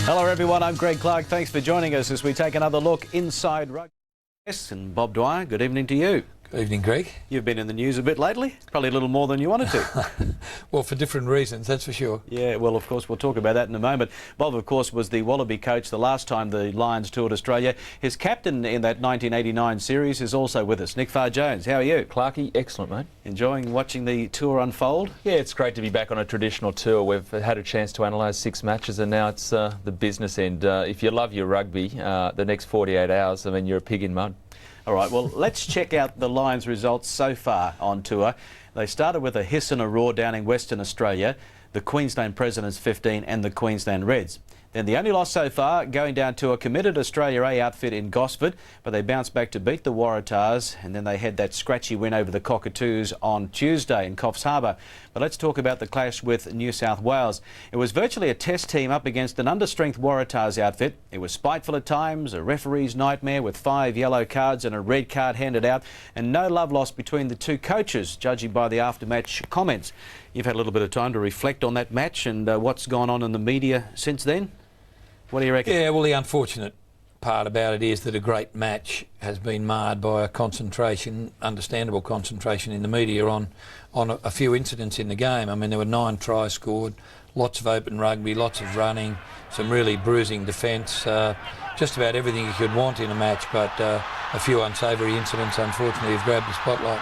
Hello everyone, I'm Greg Clark. Thanks for joining us as we take another look inside rugby. Yes, and Bob Dwyer, good evening to you. Good evening, Greg. You've been in the news a bit lately, probably a little more than you wanted to. Well, for different reasons, that's for sure. Yeah, well, of course, we'll talk about that in a moment. Bob, of course, was the Wallaby coach the last time the Lions toured Australia. His captain in that 1989 series is also with us, Nick Farr-Jones. How are you? Clarky, excellent, mate. Enjoying watching the tour unfold? Yeah, it's great to be back on a traditional tour. We've had a chance to analyse 6 matches and now it's the business end. If you love your rugby, the next 48 hours, I mean, you're a pig in mud. All right, well, let's check out the Lions' results so far on tour. They started with a hiss and a roar down in Western Australia, the Queensland Presidents 15 and the Queensland Reds. Then the only loss so far going down to a committed Australia A outfit in Gosford, but they bounced back to beat the Waratahs, and then they had that scratchy win over the Cockatoos on Tuesday in Coffs Harbour. But let's talk about the clash with New South Wales. It was virtually a test team up against an understrength Waratahs outfit. It was spiteful at times, a referee's nightmare with 5 yellow cards and a red card handed out, and no love lost between the two coaches, judging by the after-match comments. You've had a little bit of time to reflect on that match and what's gone on in the media since then. What do you reckon? Yeah, well, the unfortunate part about it is that a great match has been marred by a concentration, understandable concentration in the media on a few incidents in the game. I mean, there were 9 tries scored, lots of open rugby, lots of running, some really bruising defence, just about everything you could want in a match, but a few unsavoury incidents, unfortunately, have grabbed the spotlight.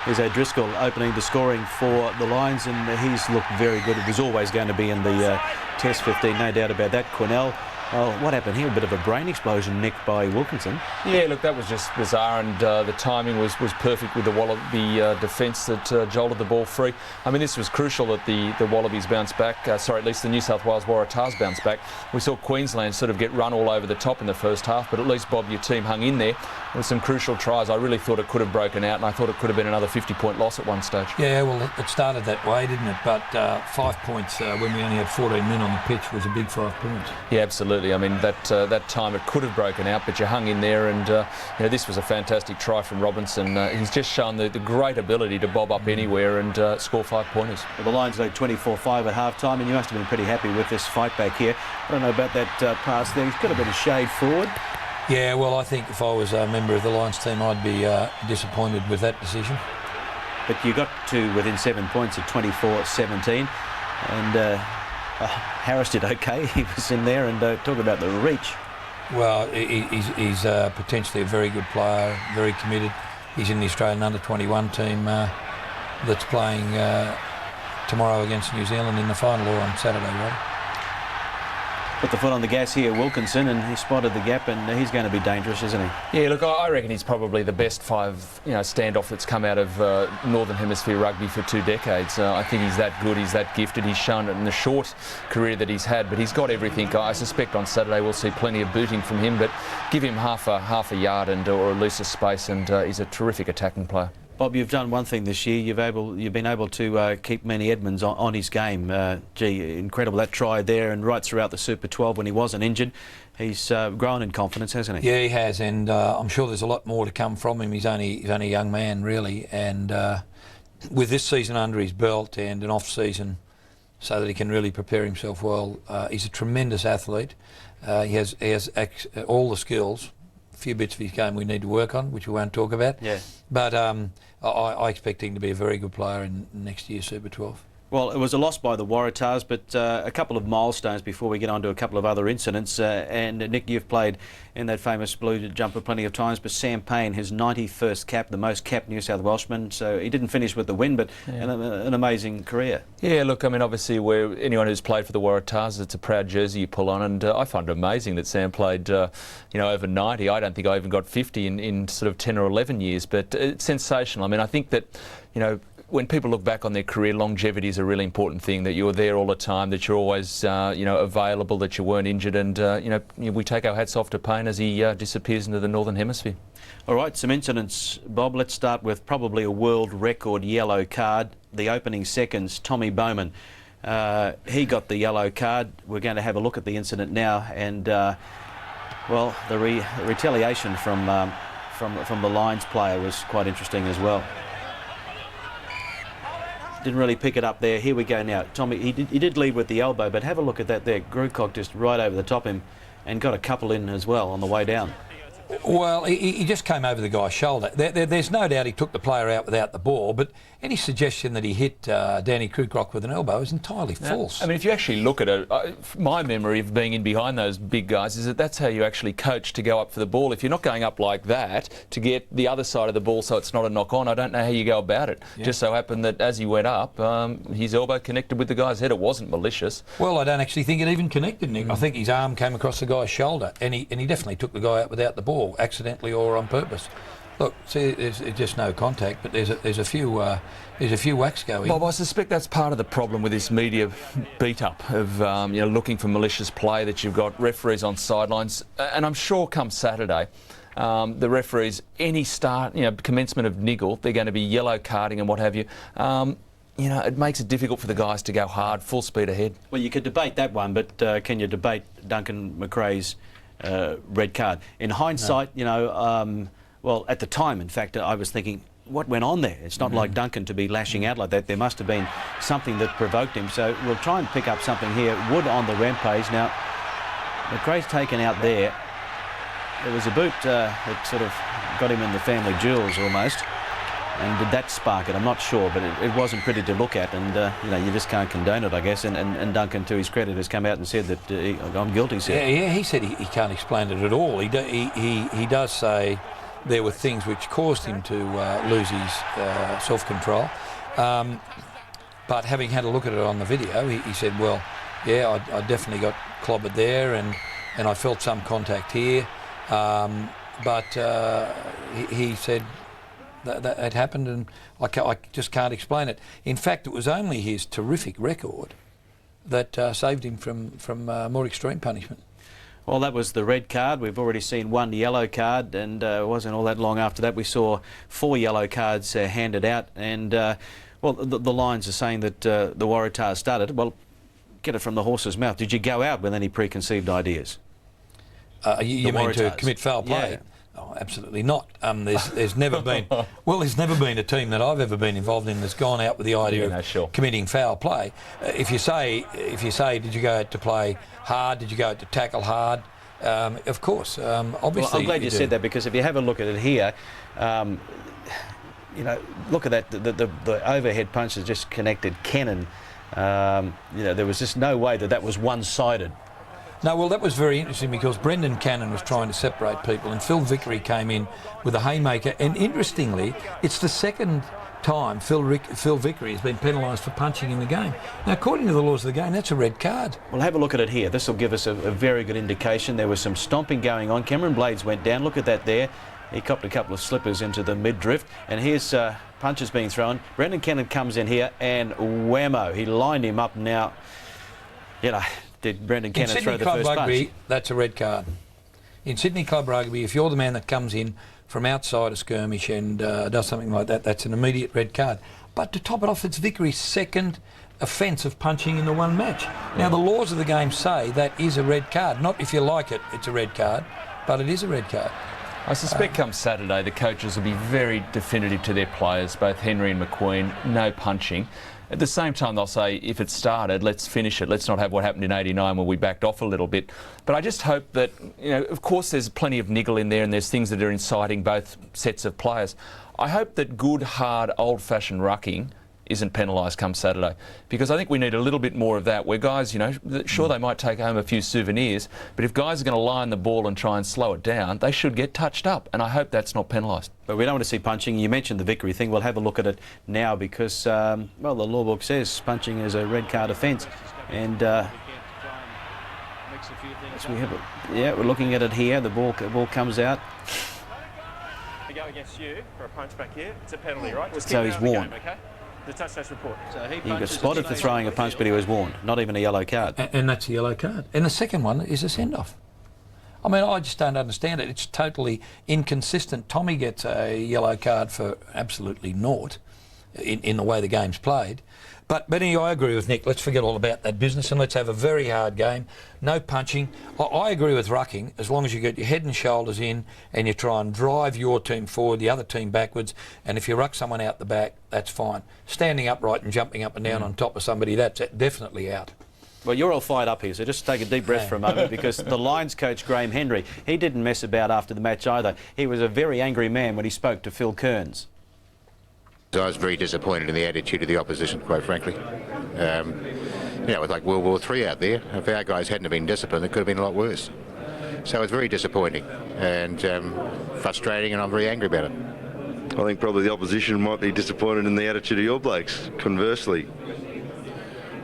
Here's Driscoll opening the scoring for the Lions, and he's looked very good. It was always going to be in the Test 15, no doubt about that. Quinnell, well, what happened here? A bit of a brain explosion nicked by Wilkinson. Yeah, look, that was just bizarre, and the timing was perfect with the Wallaby defence that jolted the ball free. I mean, this was crucial that the Wallabies bounced back, at least the New South Wales Waratahs bounced back. We saw Queensland sort of get run all over the top in the first half, but at least, Bob, your team hung in there with some crucial tries. I really thought it could have broken out, and I thought it could have been another 50-point loss at one stage. Yeah, well, it started that way, didn't it? But 5 points when we only had 14 men on the pitch was a big 5 points. Yeah, absolutely. I mean, that time it could have broken out, but you hung in there, and you know, this was a fantastic try from Robinson. He's just shown the great ability to bob up anywhere and score 5-pointers. Well, the Lions led 24-5 at half-time, and you must have been pretty happy with this fight back here. I don't know about that pass there. He's got a bit of shade forward. Yeah, well, I think if I was a member of the Lions team, I'd be disappointed with that decision. But you got to within 7 points at 24-17, and Harris did okay. He was in there, and talk about the reach. Well, he's potentially a very good player, very committed. He's in the Australian under-21 team that's playing tomorrow against New Zealand in the final, or on Saturday, right? Put the foot on the gas here, Wilkinson, and he spotted the gap, and he's going to be dangerous, isn't he? Yeah, look, I reckon he's probably the best standoff that's come out of Northern Hemisphere rugby for 2 decades. I think he's that good, he's that gifted. He's shown it in the short career that he's had, but he's got everything. I suspect on Saturday we'll see plenty of booting from him, but give him half a yard or a looser space, and he's a terrific attacking player. Bob, you've done one thing this year. You've been able to keep Manny Edmonds on his game. Gee, incredible, that try there, and right throughout the Super 12 when he wasn't injured. He's grown in confidence, hasn't he? Yeah, he has, and I'm sure there's a lot more to come from him. He's only a young man, really, and with this season under his belt and an off-season so that he can really prepare himself well, he's a tremendous athlete. He has all the skills. A few bits of his game we need to work on, which we won't talk about. Yeah. But I expect him to be a very good player in next year's Super 12. Well, it was a loss by the Waratahs, but a couple of milestones before we get on to a couple of other incidents. And Nick, you've played in that famous blue jumper plenty of times, but Sam Payne, his 91st cap, the most capped New South Welshman. So he didn't finish with the win, but yeah, an amazing career. Yeah, look, I mean, obviously, anyone who's played for the Waratahs, it's a proud jersey you pull on, and I find it amazing that Sam played, over 90. I don't think I even got 50 in sort of 10 or 11 years, but it's sensational. I mean, I think that, when people look back on their career, longevity is a really important thing, that you're there all the time, that you're always, available, that you weren't injured, and, we take our hats off to Payne as he disappears into the Northern Hemisphere. All right, some incidents, Bob. Let's start with probably a world record yellow card. The opening seconds, Tommy Bowman. He got the yellow card. We're going to have a look at the incident now, and, well, the retaliation from the Lions player was quite interesting as well. didn't really pick it up there. Here we go now. Tommy, he did lead with the elbow, but have a look at that there. Grewcock just right over the top of him and got a couple in as well on the way down. Well, he just came over the guy's shoulder. There's no doubt he took the player out without the ball, but any suggestion that he hit Danny Grewcock with an elbow is entirely false. I mean, if you actually look at it, my memory of being in behind those big guys is that that's how you actually coach to go up for the ball. If you're not going up like that to get the other side of the ball so it's not a knock-on, I don't know how you go about it. Yeah. Just so happened that as he went up, his elbow connected with the guy's head. It wasn't malicious. Well, I don't actually think it even connected, Nick. I think his arm came across the guy's shoulder, and he definitely took the guy out without the ball, accidentally or on purpose. Look, see, there's just no contact, but there's a few whacks going. Bob, I suspect that's part of the problem with this media beat-up of looking for malicious play, that you've got referees on sidelines, and I'm sure come Saturday, the referees, any start, commencement of niggle, they're going to be yellow carding and what have you. It makes it difficult for the guys to go hard, full speed ahead. Well, you could debate that one, but can you debate Duncan McRae's red card? In hindsight, well, at the time, in fact, I was thinking, what went on there? It's not like Duncan to be lashing out like that. There must have been something that provoked him. So we'll try and pick up something here. Wood on the rampage. Now, McRae's taken out there. There was a boot that sort of got him in the family jewels almost. And did that spark it? I'm not sure, but it wasn't pretty to look at. And, you just can't condone it, I guess. And Duncan, to his credit, has come out and said that I'm guilty, sir. Yeah, he said he can't explain it at all. He does say there were things which caused him to lose his self-control. But having had a look at it on the video, he said, well, yeah, I definitely got clobbered there and I felt some contact here. But he said that it happened and I just can't explain it. In fact, it was only his terrific record that saved him from more extreme punishment. Well, that was the red card. We've already seen one yellow card, and it wasn't all that long after that we saw 4 yellow cards handed out. And, well, the Lions are saying that the Waratahs started. Well, get it from the horse's mouth. Did you go out with any preconceived ideas? You mean to Waratahs. commit foul play? Yeah. Oh, absolutely not. There's never been. Well, there's never been a team that I've ever been involved in that's gone out with the idea of committing foul play. If you say, did you go out to play hard? Did you go out to tackle hard? Of course, obviously. Well, I'm glad you said that, because if you have a look at it here, look at that. The overhead punch has just connected Kennan. There was just no way that was one-sided. No, well, that was very interesting because Brendan Cannon was trying to separate people and Phil Vickery came in with a haymaker. And interestingly, it's the second time Phil Vickery has been penalised for punching in the game. Now, according to the laws of the game, that's a red card. Well, have a look at it here. This will give us a very good indication. There was some stomping going on. Cameron Blades went down. Look at that there. He copped a couple of slippers into the mid-drift. And here's punches being thrown. Brendan Cannon comes in here and whammo, he lined him up. Now, did Brendan Cannon throw the first Rugby, punch? That's a red card. In Sydney Club Rugby, if you're the man that comes in from outside a skirmish and does something like that, that's an immediate red card. But to top it off, it's Vickery's second offence of punching in the one match. Now, the laws of the game say that is a red card. Not if you like it, it's a red card, but it is a red card. I suspect come Saturday the coaches will be very definitive to their players, both Henry and McQueen, no punching. At the same time, they'll say, if it started, let's finish it. Let's not have what happened in '89 where we backed off a little bit. But I just hope that, of course there's plenty of niggle in there and there's things that are inciting both sets of players. I hope that good, hard, old-fashioned rucking isn't penalised come Saturday, because I think we need a little bit more of that, where guys, sure, they might take home a few souvenirs, but if guys are going to line the ball and try and slow it down, they should get touched up, and I hope that's not penalised. But we don't want to see punching. You mentioned the Vickery thing. We'll have a look at it now because, well, the law book says punching is a red card offence. And we're looking at it here. The ball comes out. To go against you for a punch back here, it's a penalty, right? So he's warned. Okay? The touch test report. So he got spotted for throwing a punch, but he was warned. Not even a yellow card. And that's a yellow card. And the second one is a send-off. I mean, I just don't understand it. It's totally inconsistent. Tommy gets a yellow card for absolutely naught. in the way the game's played. But anyway, I agree with Nick. Let's forget all about that business and let's have a very hard game. No punching. I agree with rucking, as long as you get your head and shoulders in and you try and drive your team forward, the other team backwards, and if you ruck someone out the back, that's fine. Standing upright and jumping up and down on top of somebody, that's definitely out. Well, you're all fired up here, so just take a deep breath for a moment, because the Lions coach, Graham Henry, he didn't mess about after the match either. He was a very angry man when he spoke to Phil Kearns. I was very disappointed in the attitude of the opposition, quite frankly. You know, it was like World War III out there. If our guys hadn't have been disciplined, it could have been a lot worse. So it's very disappointing and frustrating, and I'm very angry about it. I think probably the opposition might be disappointed in the attitude of your blokes, conversely.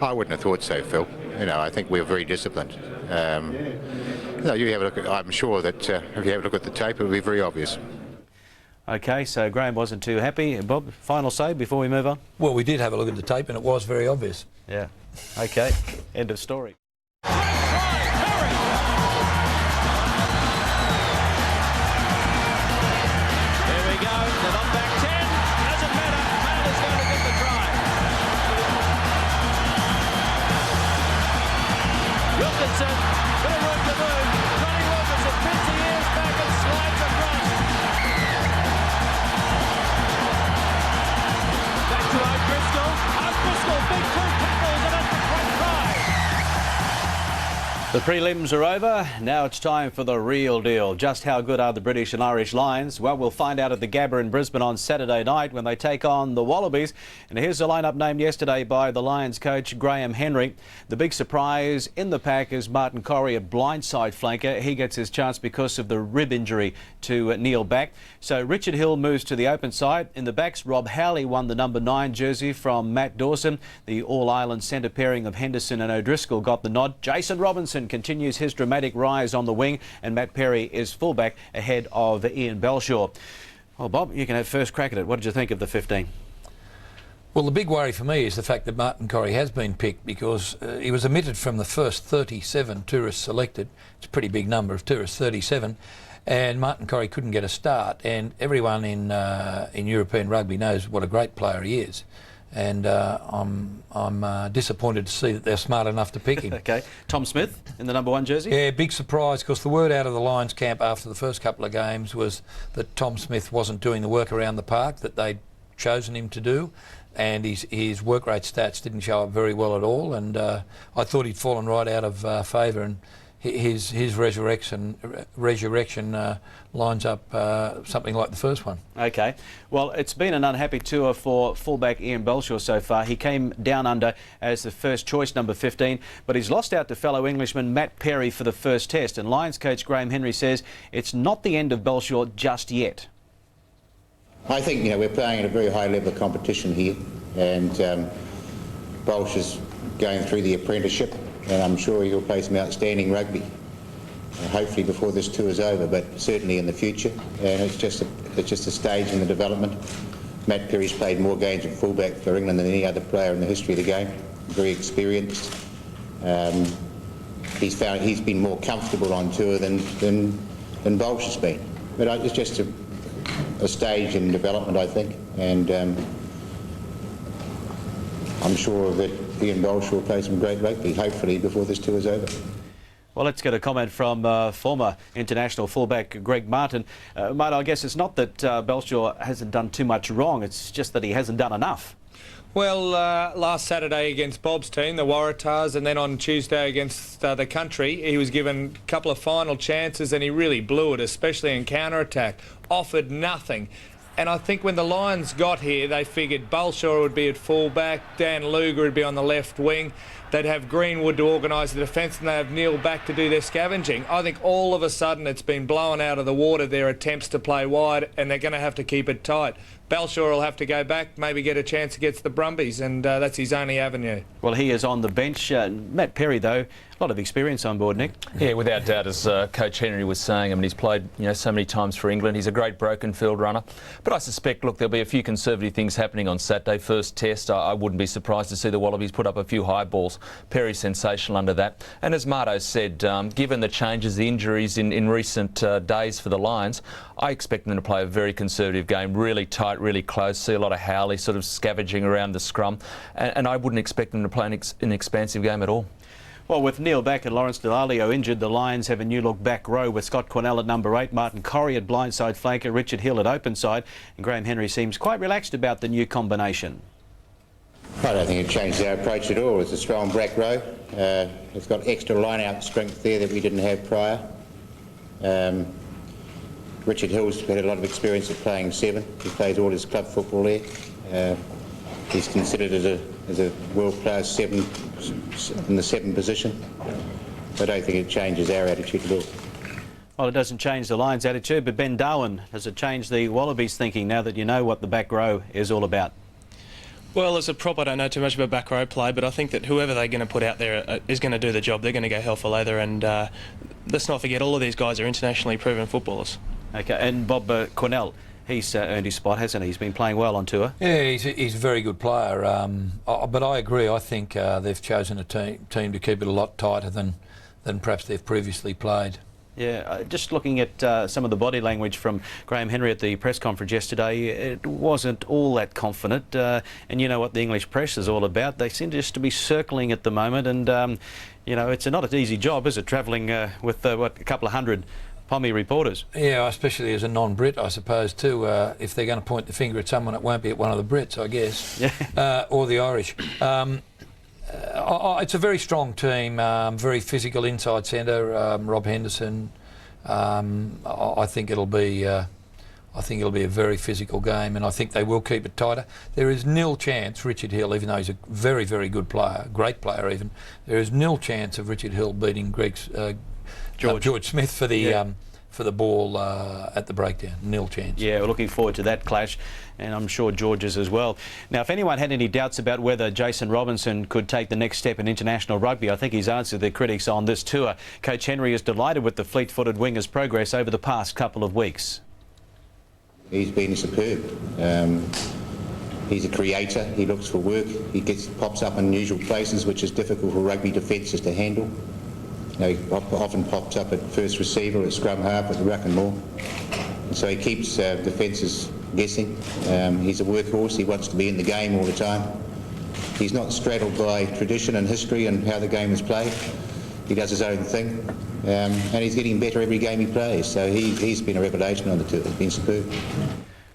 I wouldn't have thought so, Phil. You know, I think we're very disciplined. You know, you have a look at, I'm sure that if you have a look at the tape, it will be very obvious. OK, so Graham wasn't too happy. Bob, final say before we move on? Well, we did have a look at the tape and it was very obvious. Yeah. OK, end of story. The prelims are over. Now it's time for the real deal. Just how good are the British and Irish Lions? Well, we'll find out at the Gabba in Brisbane on Saturday night when they take on the Wallabies. And here's the lineup named yesterday by the Lions coach, Graham Henry. The big surprise in the pack is Martin Corey, a blindside flanker. He gets his chance because of the rib injury to Neil Back. So Richard Hill moves to the open side. In the backs, Rob Howley won the number 9 jersey from Matt Dawson. The All-Ireland centre pairing of Henderson and O'Driscoll got the nod. Jason Robinson continues his dramatic rise on the wing, and Matt Perry is fullback ahead of Ian Belshaw. Well, Bob, you can have first crack at it. What did you think of the 15? Well, the big worry for me is the fact that Martin Corey has been picked because he was omitted from the first 37 tourists selected. It's a pretty big number of tourists, 37. And Martin Corey couldn't get a start. And everyone in European rugby knows what a great player he is. And I'm disappointed to see that they're smart enough to pick him. OK. Tom Smith in the number 1 jersey? Yeah, big surprise, because the word out of the Lions camp after the first couple of games was that Tom Smith wasn't doing the work around the park that they'd chosen him to do, and his work rate stats didn't show up very well at all, and I thought he'd fallen right out of favour, and his resurrection lines up something like the first one. OK. Well, it's been an unhappy tour for fullback Ian Belshaw so far. He came down under as the first choice, number 15, but he's lost out to fellow Englishman Matt Perry for the first test, and Lions coach Graham Henry says it's not the end of Belshaw just yet. I think, you know, we're playing at a very high level of competition here, and Bolsh is going through the apprenticeship, and I'm sure he'll play some outstanding rugby, hopefully before this tour is over, but certainly in the future. And it's just a stage in the development. Matt Perry's played more games at fullback for England than any other player in the history of the game. Very experienced. He's been more comfortable on tour than Bolsh has been. But it's just a stage in development, I think, and I'm sure that Ian Bolsh will play some great rugby, hopefully, before this tour is over. Well, let's get a comment from former international fullback Greg Martin. Mate, I guess it's not that Belshaw hasn't done too much wrong, it's just that he hasn't done enough. Well, last Saturday against Bob's team, the Waratahs, and then on Tuesday against the country, he was given a couple of final chances and he really blew it, especially in counter-attack. Offered nothing. And I think when the Lions got here, they figured Belshaw would be at full-back, Dan Luger would be on the left wing, they'd have Greenwood to organise the defence, and they have Neil Back to do their scavenging. I think all of a sudden it's been blown out of the water, their attempts to play wide, and they're going to have to keep it tight. Belshaw will have to go back, maybe get a chance against the Brumbies, and that's his only avenue. Well, he is on the bench. Matt Perry, though, a lot of experience on board, Nick. Yeah, without doubt, as Coach Henry was saying. I mean, he's played, you know, so many times for England. He's a great broken field runner. But I suspect, look, there'll be a few conservative things happening on Saturday. First test, I wouldn't be surprised to see the Wallabies put up a few high balls. Perry's sensational under that. And as Marto said, given the changes, the injuries in recent days for the Lions, I expect them to play a very conservative game, really tight it really close, see a lot of Howley sort of scavenging around the scrum, and I wouldn't expect them to play an expansive game at all. Well, with Neil back and Lawrence Dallaglio injured, the Lions have a new look back row with Scott Cornell at number 8, Martin Corrie at blindside flanker, Richard Hill at open side, and Graham Henry seems quite relaxed about the new combination. I don't think it changes our approach at all. It's a strong back row. It's got extra line-out strength there that we didn't have prior. Richard Hill's had a lot of experience of playing 7. He plays all his club football there. He's considered as a world-class 7 in the 7 position. I don't think it changes our attitude at all. Well, it doesn't change the Lions' attitude, but Ben Darwin, does it change the Wallabies' thinking now that you know what the back row is all about? Well, as a prop, I don't know too much about back row play, but I think that whoever they're going to put out there is going to do the job. They're going to go hell for leather, and let's not forget all of these guys are internationally proven footballers. Okay, and Bob Cornell, he's earned his spot, hasn't he? He's been playing well on tour. Yeah, he's a very good player, but I agree. I think they've chosen a team to keep it a lot tighter than perhaps they've previously played. Yeah, just looking at some of the body language from Graham Henry at the press conference yesterday, it wasn't all that confident. And you know what the English press is all about. They seem just to be circling at the moment, and you know, it's not an easy job, is it, travelling with a couple of hundred Pommy reporters? Yeah, especially as a non-Brit, I suppose, too. If they're going to point the finger at someone, it won't be at one of the Brits, I guess, or the Irish. It's a very strong team, very physical inside centre. Rob Henderson. I think it'll be a very physical game, and I think they will keep it tighter. There is nil chance Richard Hill, even though he's a very, very good player, great player even, there is nil chance of Richard Hill beating George Smith for the ball at the breakdown. Nil chance. Yeah, we're looking forward to that clash, and I'm sure George is as well. Now, if anyone had any doubts about whether Jason Robinson could take the next step in international rugby, I think he's answered the critics on this tour. Coach Henry is delighted with the fleet-footed winger's progress over the past couple of weeks. He's been superb. He's a creator. He looks for work. He pops up in unusual places, which is difficult for rugby defences to handle. You know, he often pops up at first receiver, at scrum half, at the ruck and more. And so he keeps defences guessing. He's a workhorse. He wants to be in the game all the time. He's not straddled by tradition and history and how the game is played. He does his own thing. And he's getting better every game he plays. So he's been a revelation on the tour. He's been superb.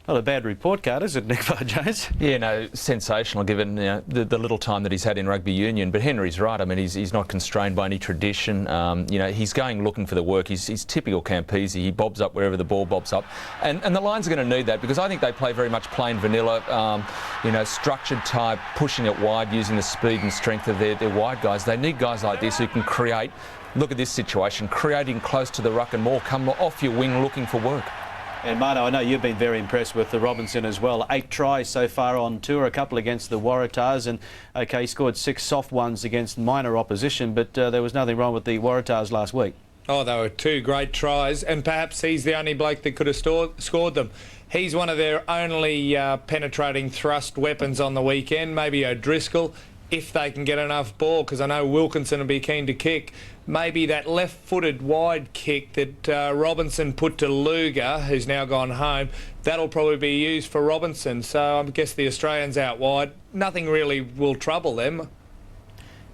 Not a bad report card, is it, Nick Farr-Jones? Yeah, no, sensational given the little time that he's had in rugby union. But Henry's right. I mean, he's not constrained by any tradition. You know, he's going looking for the work. He's typical Campese. He bobs up wherever the ball bobs up. And the Lions are going to need that, because I think they play very much plain vanilla, you know, structured type, pushing it wide, using the speed and strength of their wide guys. They need guys like this who can create. Look at this situation, creating close to the ruck and more, come off your wing looking for work. And Marno, I know you've been very impressed with the Robinson as well. 8 tries so far on tour, a couple against the Waratahs, and okay, he scored 6 soft ones against minor opposition, but there was nothing wrong with the Waratahs last week. Oh, they were 2 great tries, and perhaps he's the only bloke that could have scored them. He's one of their only penetrating thrust weapons on the weekend, maybe O'Driscoll, if they can get enough ball, because I know Wilkinson will be keen to kick. Maybe that left-footed wide kick that Robinson put to Luger, who's now gone home, that'll probably be used for Robinson. So I guess the Australians out wide, nothing really will trouble them.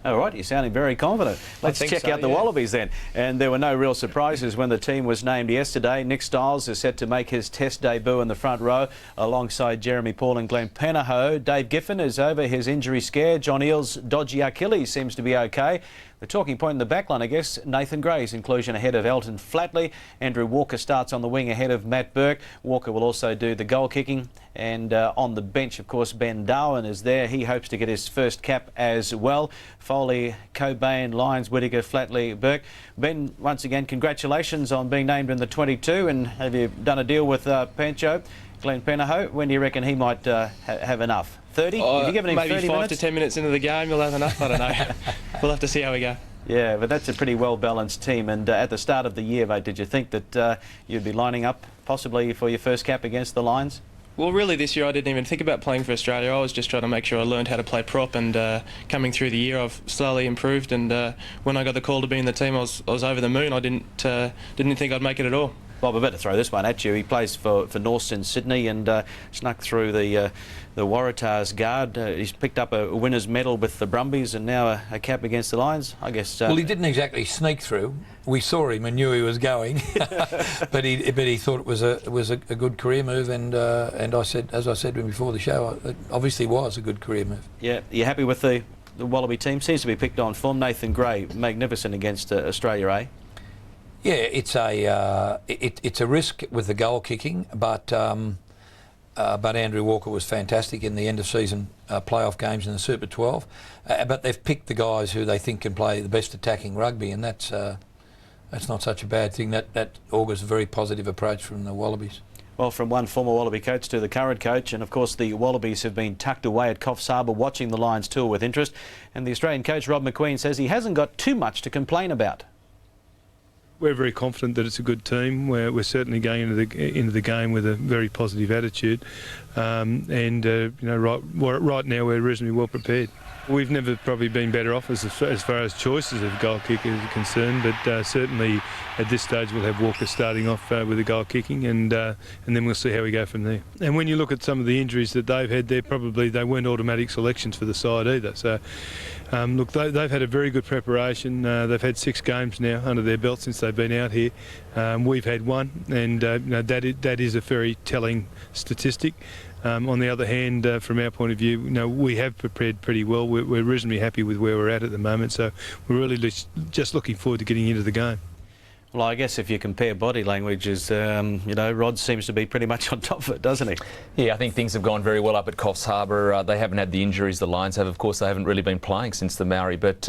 All right, you're sounding very confident. Let's check out the Wallabies then. And there were no real surprises when the team was named yesterday. Nick Stiles is set to make his Test debut in the front row alongside Jeremy Paul and Glenn Penaho. Dave Giffen is over his injury scare. John Eel's dodgy Achilles seems to be okay. The talking point in the backline, I guess, Nathan Gray's inclusion ahead of Elton Flatley. Andrew Walker starts on the wing ahead of Matt Burke. Walker will also do the goal kicking. And on the bench, of course, Ben Darwin is there. He hopes to get his first cap as well. Foley, Cobain, Lyons, Whittaker, Flatley, Burke. Ben, once again, congratulations on being named in the 22. And have you done a deal with Pancho, Glenn Penaho? When do you reckon he might have enough? 30? Have you given him maybe 30 5 minutes? to 10 minutes into the game, you'll have enough. I don't know. We'll have to see how we go. Yeah, but that's a pretty well-balanced team. And at the start of the year, mate, did you think that you'd be lining up possibly for your first cap against the Lions? Well, really, this year I didn't even think about playing for Australia. I was just trying to make sure I learned how to play prop, and coming through the year I've slowly improved, and when I got the call to be in the team I was over the moon. I didn't think I'd make it at all. Bob, I better throw this one at you. He plays for Norths in Sydney and snuck through the Waratahs guard. He's picked up a winner's medal with the Brumbies and now a cap against the Lions. I guess. Well, he didn't exactly sneak through. We saw him and knew he was going, but he thought it was a good career move. And I said, as I said to him before the show, it obviously was a good career move. Yeah, you happy with the Wallaby team? Seems to be picked on form. Nathan Gray, magnificent against Australia, eh? Yeah, it's a risk with the goal kicking, but Andrew Walker was fantastic in the end of season playoff games in the Super 12. But they've picked the guys who they think can play the best attacking rugby, and that's not such a bad thing. That augurs a very positive approach from the Wallabies. Well, from one former Wallaby coach to the current coach, and of course the Wallabies have been tucked away at Coffs Harbour watching the Lions tour with interest, and the Australian coach Rob McQueen says he hasn't got too much to complain about. We're very confident that it's a good team. We're certainly going into the game with a very positive attitude, and you know, right now we're reasonably well prepared. We've never probably been better off as far as choices of goal kickers are concerned, but certainly at this stage we'll have Walker starting off with the goal kicking, and then we'll see how we go from there. And when you look at some of the injuries that they've had, they weren't automatic selections for the side either. So look, they've had a very good preparation. They've had 6 games now under their belt since they've been out here. We've had 1, and you know, that is a very telling statistic. On the other hand, from our point of view, you know, we have prepared pretty well. We're reasonably happy with where we're at the moment, so we're really just looking forward to getting into the game. Well, I guess if you compare body languages, you know, Rod seems to be pretty much on top of it, doesn't he? Yeah, I think things have gone very well up at Coffs Harbour. They haven't had the injuries the Lions have. Of course, they haven't really been playing since the Maori. But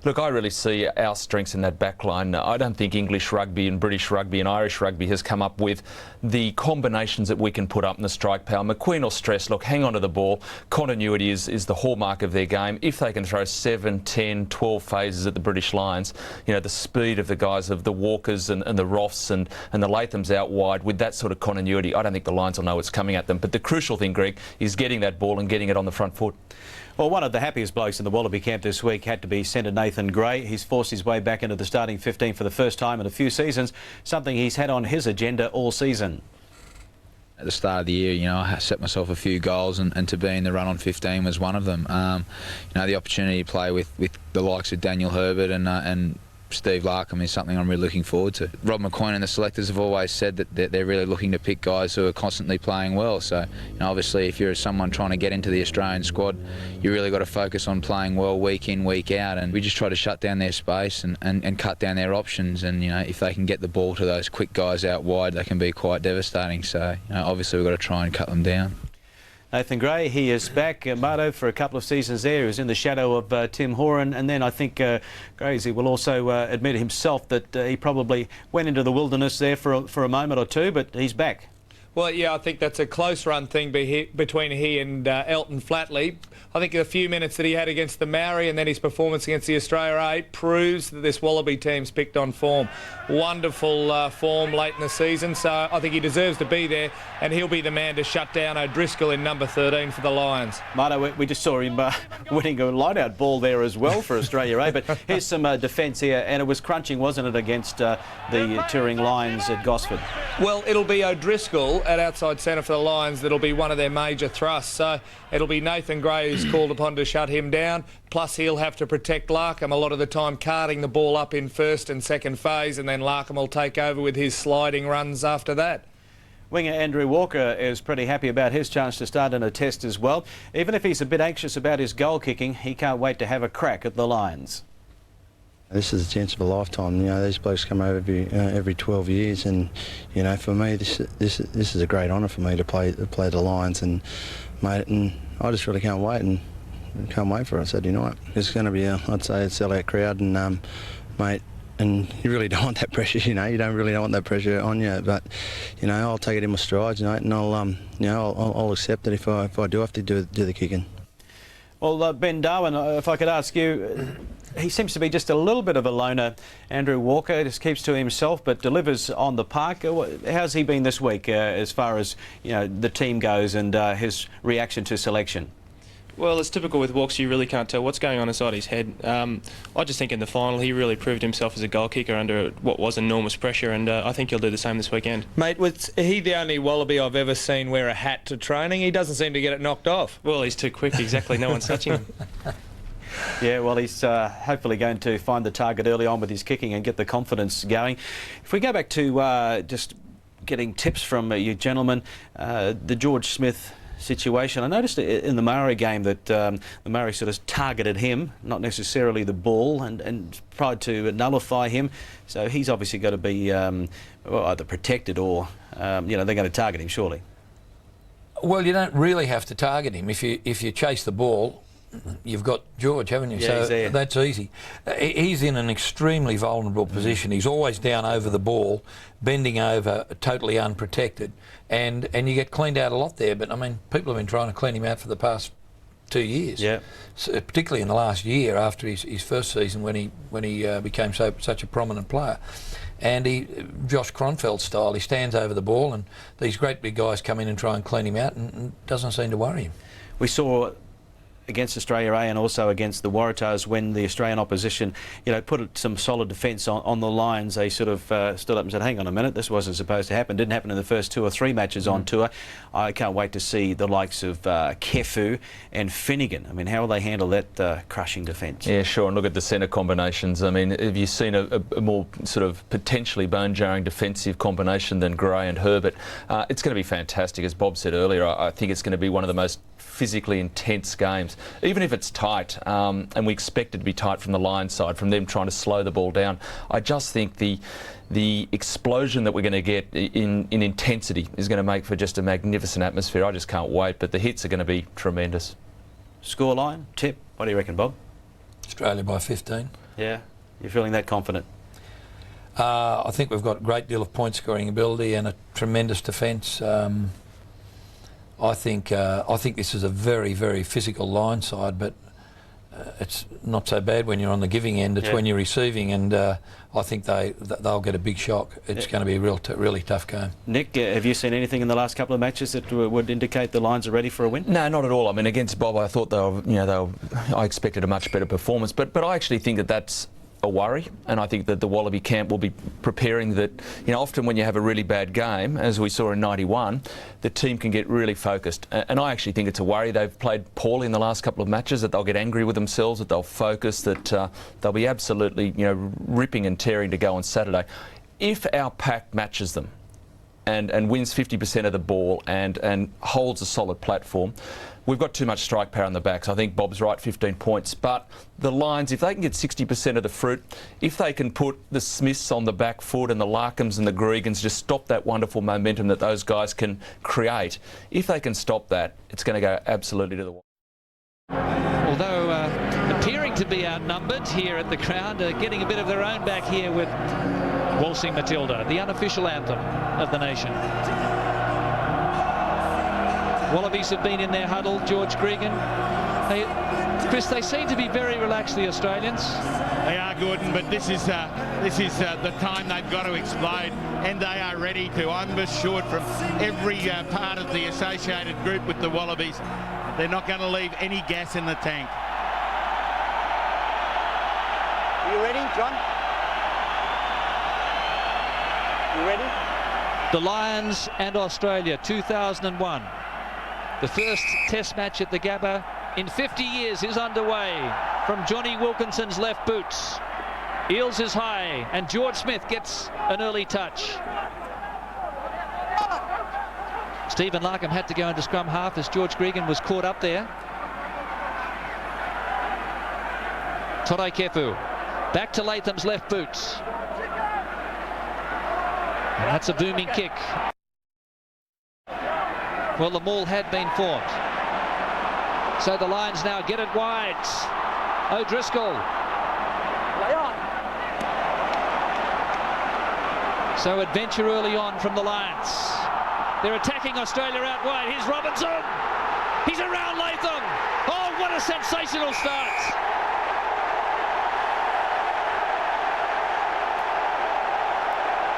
look, I really see our strengths in that back line. I don't think English rugby and British rugby and Irish rugby has come up with the combinations that we can put up in the strike power. McQueen will stress, look, hang on to the ball. Continuity is the hallmark of their game. If they can throw 7, 10, 12 phases at the British Lions, you know, the speed of the guys of the Walkers and the Roths and the Lathams out wide with that sort of continuity, I don't think the Lions will know what's coming at them. But the crucial thing, Greg, is getting that ball and getting it on the front foot. Well, one of the happiest blokes in the Wallaby camp this week had to be centre Nathan Gray. He's forced his way back into the starting 15 for the first time in a few seasons, something he's had on his agenda all season. At the start of the year, you know, I set myself a few goals, and to be in the run on 15 was one of them. You know, the opportunity to play with the likes of Daniel Herbert and Steve Larkham is something I'm really looking forward to. Rob McQueen and the selectors have always said that they're really looking to pick guys who are constantly playing well. So, you know, obviously, if you're someone trying to get into the Australian squad, you really got to focus on playing well week in, week out. And we just try to shut down their space and cut down their options. And, you know, if they can get the ball to those quick guys out wide, they can be quite devastating. So, you know, obviously, we've got to try and cut them down. Nathan Gray, he is back. Mardo, for a couple of seasons there, he was in the shadow of Tim Horan, and then I think Grazy will also admit himself that he probably went into the wilderness there for a moment or two, but he's back. Well, yeah, I think that's a close run thing between he and Elton Flatley. I think a few minutes that he had against the Maori and then his performance against the Australia A proves that this Wallaby team's picked on form. Wonderful form late in the season, so I think he deserves to be there, and he'll be the man to shut down O'Driscoll in number 13 for the Lions. Mardo, we just saw him winning a line-out ball there as well for Australia A, but here's some defence here, and it was crunching, wasn't it, against the touring Lions at Gosford? Well, it'll be O'Driscoll at outside centre for the Lions that'll be one of their major thrusts, so it'll be Nathan Gray who's called upon to shut him down, plus he'll have to protect Larkham a lot of the time, carting the ball up in first and second phase, and then Larkham will take over with his sliding runs after that. Winger Andrew Walker is pretty happy about his chance to start in a test as well. Even if he's a bit anxious about his goal kicking, he can't wait to have a crack at the Lions. This is a chance of a lifetime. You know, these blokes come over every 12 years, and you know, for me, this is a great honour for me to play the Lions, and mate, and I just really can't wait for it Saturday night. It's going to be, I'd say, a sellout crowd, and mate, and you really don't want that pressure. You know, you don't really want that pressure on you, but you know, I'll take it in my strides, mate, and I'll accept it if I do have to do the kicking. Well, Ben Darwin, if I could ask you. He seems to be just a little bit of a loner. Andrew Walker just keeps to himself but delivers on the park. How's he been this week as far as, you know, the team goes and his reaction to selection? Well, it's typical with Walks. You really can't tell what's going on inside his head. I just think in the final he really proved himself as a goal kicker under what was enormous pressure, and I think he'll do the same this weekend. Mate, was he the only Wallaby I've ever seen wear a hat to training? He doesn't seem to get it knocked off. Well, he's too quick, exactly. No one's touching him. Yeah, well, he's hopefully going to find the target early on with his kicking and get the confidence going. If we go back to just getting tips from you gentlemen, the George Smith situation. I noticed in the Murray game that the Murray sort of targeted him, not necessarily the ball, and tried to nullify him. So he's obviously got to be well, either protected or, they're going to target him, surely. Well, you don't really have to target him. If you chase the ball, you've got George, haven't you? Yeah, so that's easy. He's in an extremely vulnerable position. He's always down over the ball, bending over, totally unprotected, and you get cleaned out a lot there. But I mean, people have been trying to clean him out for the past 2 years. Yeah. So, particularly in the last year after his first season when he became such a prominent player. And Josh Cronfeld style, he stands over the ball, and these great big guys come in and try and clean him out, and doesn't seem to worry him. We saw against Australia A and also against the Waratahs when the Australian opposition, put some solid defence on the lines. They sort of stood up and said, hang on a minute, this wasn't supposed to happen. Didn't happen in the first 2 or 3 matches on tour. I can't wait to see the likes of Kefu and Finnegan. I mean, how will they handle that crushing defence? Yeah, sure, and look at the centre combinations. I mean, have you seen a more sort of potentially bone-jarring defensive combination than Gray and Herbert? It's going to be fantastic. As Bob said earlier, I think it's going to be one of the most physically intense games, even if it's tight, and we expect it to be tight from the Lions side, from them trying to slow the ball down. I just think the explosion that we're going to get in intensity is going to make for just a magnificent atmosphere. I just can't wait, but the hits are going to be tremendous. Scoreline, tip, what do you reckon, Bob? Australia by 15. Yeah, you're feeling that confident? I think we've got a great deal of point scoring ability and a tremendous defence. I think this is a very, very physical line side, but it's not so bad when you're on the giving end. It's when you're receiving, and I think they'll get a big shock. It's going to be a really tough game. Nick, have you seen anything in the last couple of matches that would indicate the Lions are ready for a win? No, not at all. I mean, against Bob, I thought I expected a much better performance, but I actually think that that's a worry, and I think that the Wallaby camp will be preparing that. Often when you have a really bad game, as we saw in '91, the team can get really focused, and I actually think it's a worry. They've played poorly in the last couple of matches, that they'll get angry with themselves, that they'll focus, that they'll be absolutely ripping and tearing to go on Saturday. If our pack matches them and wins 50% of the ball and holds a solid platform, we've got too much strike power in the backs. I think Bob's right, 15 points. But the Lions, if they can get 60% of the fruit, if they can put the Smiths on the back foot and the Larkhams and the Gregans, just stop that wonderful momentum that those guys can create, if they can stop that, it's going to go absolutely to the wall. Although appearing to be outnumbered here at the Crown, getting a bit of their own back here with Waltzing Matilda, the unofficial anthem of the nation. Wallabies have been in their huddle. George Gregan. Chris, they seem to be very relaxed, the Australians. They are, Gordon, but this is the time they've got to explode, and they are ready to. I'm assured from every part of the associated group with the Wallabies, they're not going to leave any gas in the tank. Are you ready, John? You ready? The Lions and Australia, 2001. The first test match at the Gabba in 50 years is underway from Johnny Wilkinson's left boots. Eels is high, and George Smith gets an early touch. Stephen Larkham had to go into scrum half as George Gregan was caught up there. Todai Kefu back to Latham's left boots. And that's a booming kick. Well, the maul had been formed. So the Lions now get it wide. O'Driscoll. So adventure early on from the Lions. They're attacking Australia out wide. Here's Robinson. He's around Latham. Oh, what a sensational start.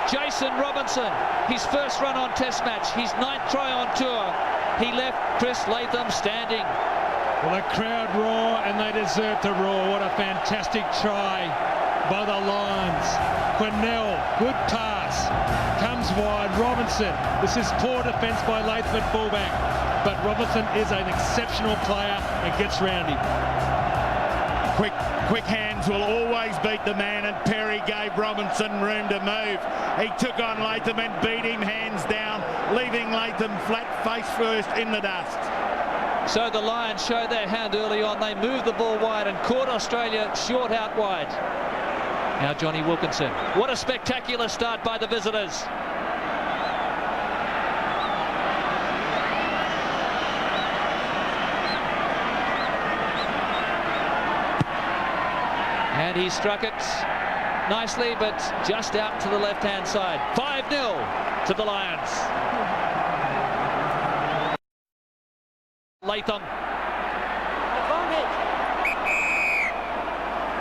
Jason Robinson, his first run on Test match, his 9th try on tour. He left Chris Latham standing. Well, the crowd roar, and they deserve to roar. What a fantastic try by the Lions. Quinnell, good pass, comes wide. Robinson, this is poor defence by Latham at fullback, but Robinson is an exceptional player and gets round him. Quick hands will always beat the man, and Perry gave Robinson room to move. He took on Latham and beat him hands down, leaving Latham flat face first in the dust. So the Lions showed their hand early on. They moved the ball wide and caught Australia short out wide. Now Johnny Wilkinson. What a spectacular start by the visitors. And he struck it nicely, but just out to the left-hand side. 5-0 to the Lions. Latham.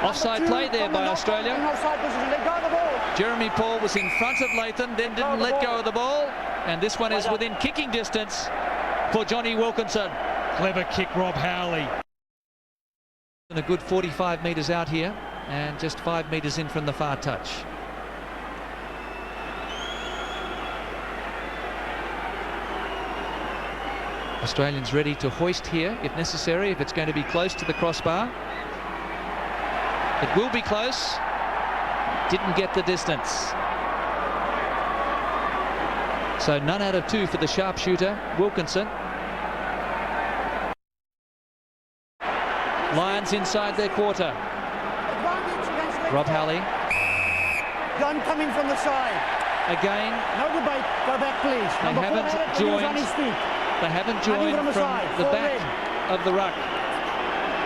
Offside play there by Australia. Jeremy Paul was in front of Latham, then didn't let go of the ball. And this one is within kicking distance for Johnny Wilkinson. Clever kick, Rob Howley. And a good 45 metres out here, and just 5 metres in from the far touch. Australians ready to hoist here if necessary, if it's going to be close to the crossbar. It will be close. Didn't get the distance. So none out of 2 for the sharpshooter, Wilkinson. Lions inside their quarter. Rob Halley. Gun coming from the side. Again. No debate. Go back, please. They haven't joined. On his feet. They haven't joined from the back of the ruck.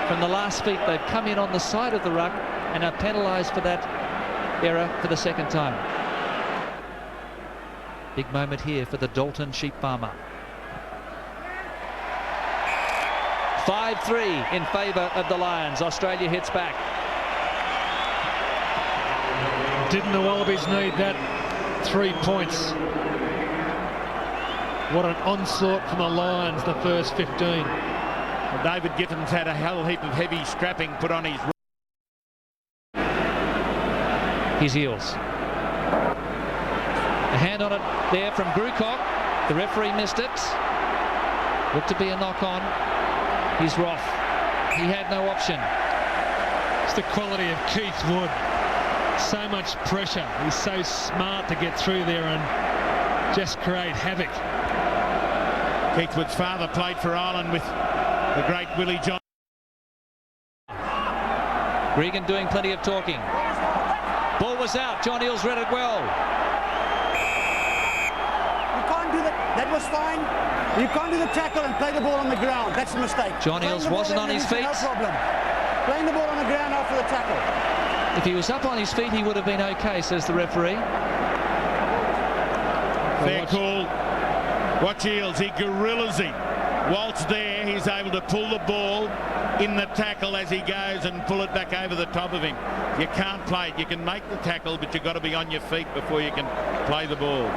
From the last feet, they've come in on the side of the ruck and are penalised for that error for the second time. Big moment here for the Dalton sheep farmer. 5-3 in favour of the Lions. Australia hits back. Didn't the Wallabies need that 3 points? What an onslaught from the Lions, the first 15. Well, David Gittins had a hell heap of heavy strapping put on his heels. A hand on it there from Grucock. The referee missed it. Looked to be a knock on. He's Roth. He had no option. It's the quality of Keith Wood. So much pressure. He's so smart to get through there and just create havoc. Keith Wood's father played for Ireland with the great Willie John. Gregan doing plenty of talking. Ball was out. John Eales read it well. You can't do that. That was fine. You can't do the tackle and play the ball on the ground. That's a mistake. John Eales wasn't on his feet. No problem. Playing the ball on the ground after the tackle. If he was up on his feet, he would have been okay, says the referee. Fair call. Watch Eales. He gorillas him. Whilst there, he's able to pull the ball in the tackle as he goes and pull it back over the top of him. You can't play it. You can make the tackle, but you've got to be on your feet before you can play the ball.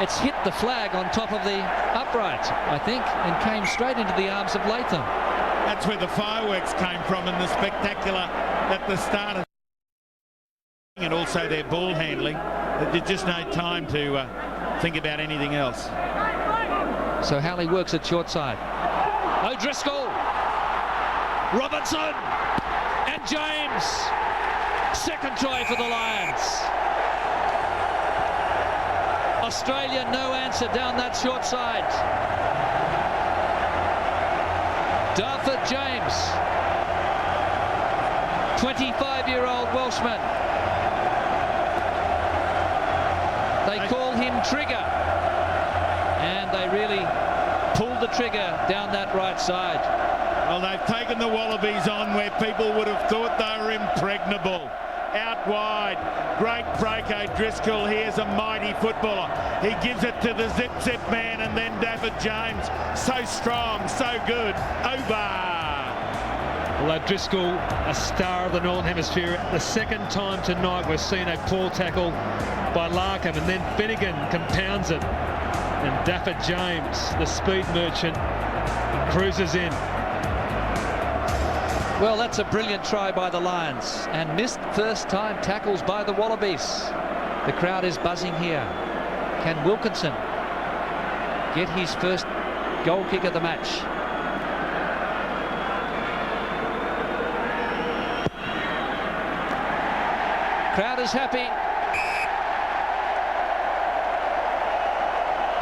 It's hit the flag on top of the upright, I think, and came straight into the arms of Latham. That's where the fireworks came from and the spectacular at the start of, and also their ball handling. There's just no time to think about anything else. So Halley works at short side. O'Driscoll, Robinson, and James. Second try for the Lions. Australia no answer down that short side. Darford James, 25-year-old Welshman. They call him Trigger, and they really pulled the trigger down that right side. Well, they've taken the Wallabies on where people would have thought they were impregnable. Out wide, great break O'Driscoll. Here's a mighty footballer. He gives it to the zip man, and then Darford James. So strong, so good. Over. Well, Driscoll, a star of the Northern Hemisphere. The second time tonight we've seen a poor tackle by Larkham, and then Finnegan compounds it. And Dapper James, the speed merchant, cruises in. Well, that's a brilliant try by the Lions, and missed first time tackles by the Wallabies. The crowd is buzzing here. Can Wilkinson get his first goal kick of the match? Crowd is happy.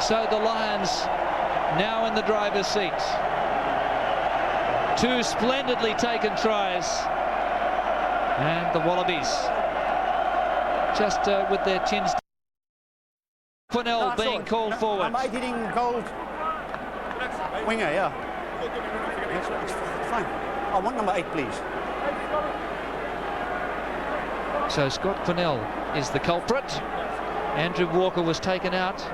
So the Lions now in the driver's seat. Two splendidly taken tries, and the Wallabies just with their chins. Quinnell being called forward. Am I getting called winger? Yeah. It's fine. I want number 8, please. So Scott Quinnell is the culprit. Andrew Walker was taken out.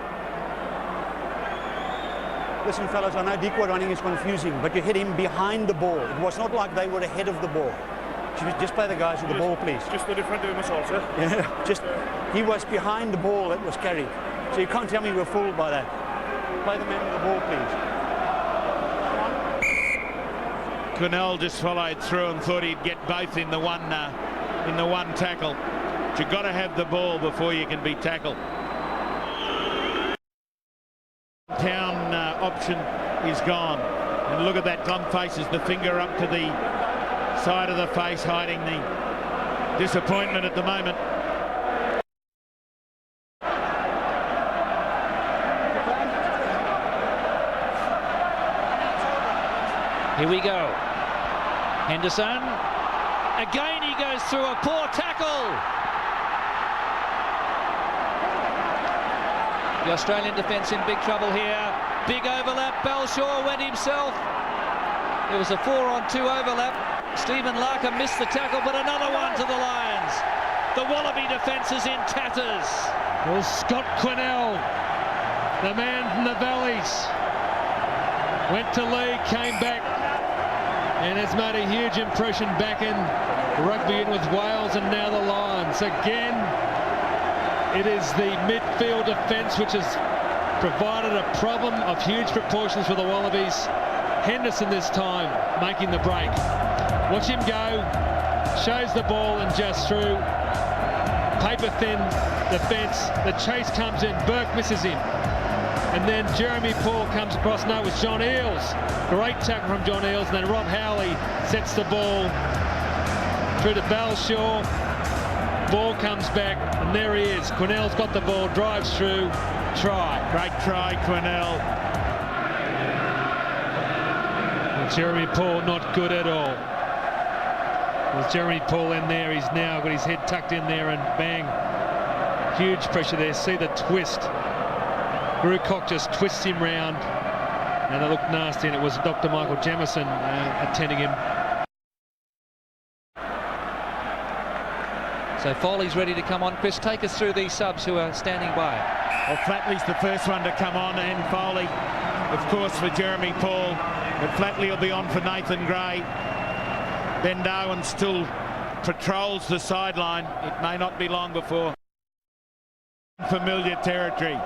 Listen, fellas, I know decoy running is confusing, but you hit him behind the ball. It was not like they were ahead of the ball. Just play the guys with the ball, please. Just in front of him as well, sir. Yeah, he was behind the ball that was carried. So you can't tell me we're fooled by that. Play the man with the ball, please. Quinnell just followed through and thought he'd get both in the one tackle. But you've got to have the ball before you can be tackled. Town option is gone, and look at that. Tom faces the finger up to the side of the face, hiding the disappointment at the moment. Here we go. Henderson. Again he goes through a poor tackle. The Australian defence in big trouble here. Big overlap. Belshaw went himself. There was a 4-on-2 overlap. Stephen Larkham missed the tackle, but another one to the Lions. The Wallaby defence is in tatters. Well, Scott Quinnell, the man from the Valleys, went to league, came back, and has made a huge impression back in rugby and with Wales and now the Lions. Again, it is the midfield defence which has provided a problem of huge proportions for the Wallabies. Henderson this time making the break. Watch him go, shows the ball and just through. Paper thin defence, the chase comes in, Burke misses him. And then Jeremy Paul comes across, no, it was John Eales. Great tackle from John Eales, and then Rob Howley sets the ball through to Belshaw. Ball comes back, and there he is. Quinnell's got the ball, drives through, try. Great try, Quinnell. And Jeremy Paul not good at all. There's Jeremy Paul in there, he's now got his head tucked in there, and bang. Huge pressure there, see the twist. Grewcock just twists him round, and it looked nasty, and it was Dr. Michael Jamieson attending him. So Foley's ready to come on. Chris, take us through these subs who are standing by. Well, Flatley's the first one to come on, and Foley, of course, for Jeremy Paul. But Flatley will be on for Nathan Gray. Ben Darwin still patrols the sideline. It may not be long before familiar territory.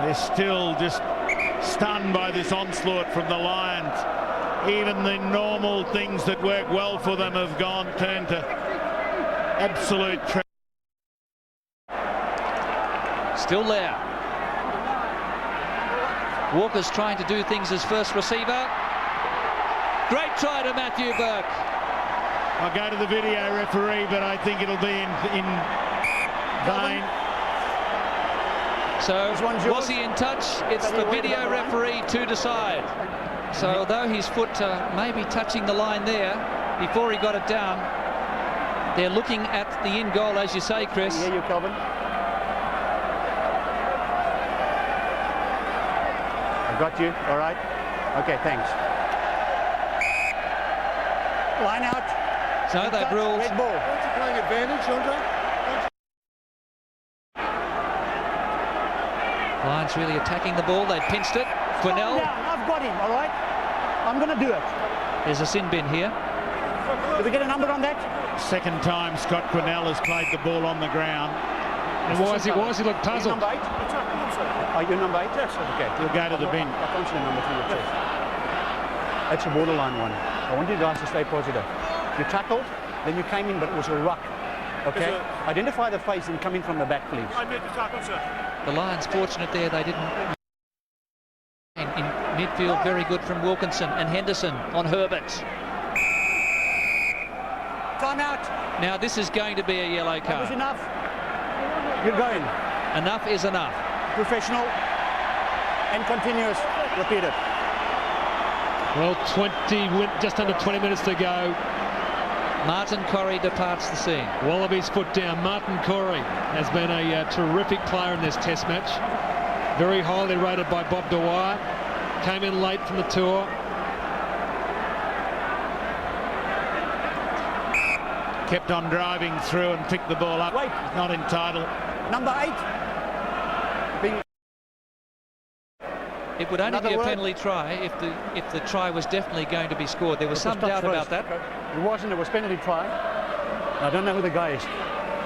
They're still just stunned by this onslaught from the Lions. Even the normal things that work well for them have turned to absolute Still there. Walker's trying to do things as first receiver. Great try to Matthew Burke. I'll go to the video referee, but I think it'll be in vain. So was he in touch? It's the video referee to decide. So although his foot may be touching the line there before he got it down, they're looking at the in goal, as you say, Chris. Yeah, you, Kelvin. I got you. All right. Okay, thanks. Line out. So they've ruled. Red ball. Playing advantage, Andre? Lions really attacking the ball. They pinched it. Quinnell. I've got him, all right? I'm going to do it. There's a sin bin here. Did we get a number on that? Second time Scott Quinnell has played the ball on the ground. And why does he look puzzled? Are you number 8? Are you number 8? Yes. Okay. He'll go to the bin. I can't see the number 3 it says. That's a borderline one. I want you guys to stay positive. You tackled, then you came in, but it was a ruck. Okay? Identify the face and come in from the back, please. I made the tackle, sir. The Lions fortunate there, they didn't. In midfield, very good from Wilkinson and Henderson on Herbert. Time out. Now this is going to be a yellow That card. was enough. You're going. Enough is enough. Professional and continuous. Repeat it. Well, just under 20 minutes to go. Martin Corrie departs the scene. Wallabies foot down. Martin Corrie has been a terrific player in this test match. Very highly rated by Bob Dwyer. Came in late from the tour. Kept on driving through and picked the ball up. Wait. He's not entitled. Number 8. It would only Another be a word. penalty try if the try was definitely going to be scored. There was some doubt about that. It wasn't. It was penalty try. I don't know who the guy is.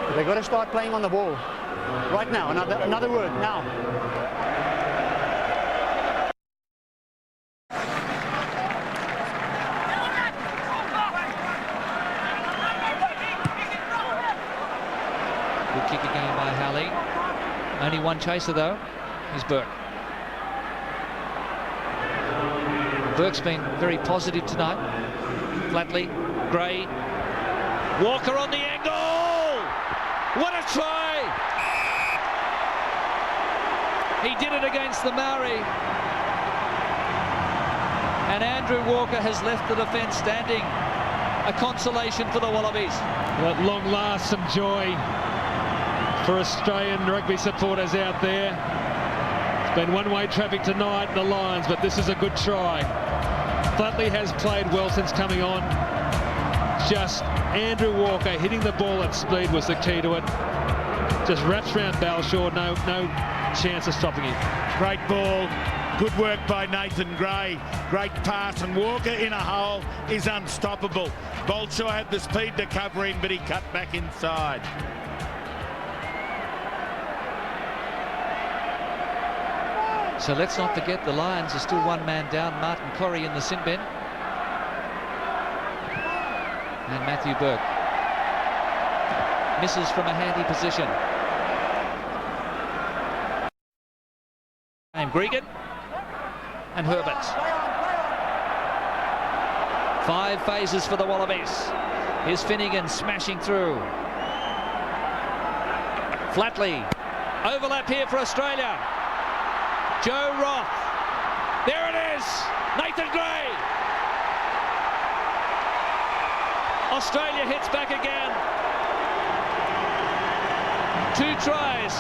But they got to start playing on the ball right now. Another word now. Good kick again by Halley. Only one chaser though. Is Burke. Burke's been very positive tonight. Flatley, Gray, Walker on the angle! What a try! He did it against the Maori. And Andrew Walker has left the defence standing. A consolation for the Wallabies. Well, at long last, some joy for Australian rugby supporters out there. It's been one-way traffic tonight in the Lions, but this is a good try. Flatley has played well since coming on. Just Andrew Walker hitting the ball at speed was the key to it. Just wraps around Balshaw, no chance of stopping him. Great ball. Good work by Nathan Gray. Great pass, and Walker in a hole is unstoppable. Balshaw had the speed to cover him, but he cut back inside. So let's not forget the Lions are still one man down. Martin Corrie in the sin bin. And Matthew Burke misses from a handy position. And Gregan and Herbert. 5 phases for the Wallabies. Here's Finnegan smashing through. Flatley. Overlap here for Australia. Joe Roth. There it is. Nathan Gray. Australia hits back again. 2 tries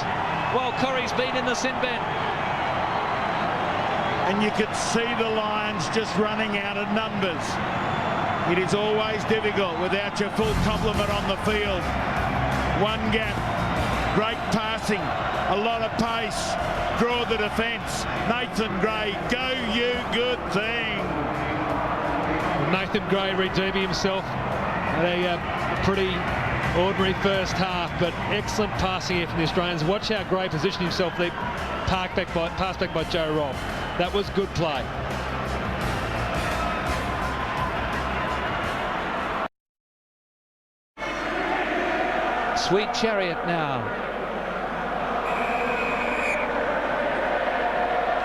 while Corrie's been in the sin bin. And you could see the Lions just running out of numbers. It is always difficult without your full complement on the field. One gap, great passing, a lot of pace, draw the defence. Nathan Gray, go you good thing. Nathan Gray redeeming himself. Had a pretty ordinary first half, but excellent passing here from the Australians. Watch how Gray positioned himself there. Passed back by Joe Roth. That was good play. Sweet Chariot now.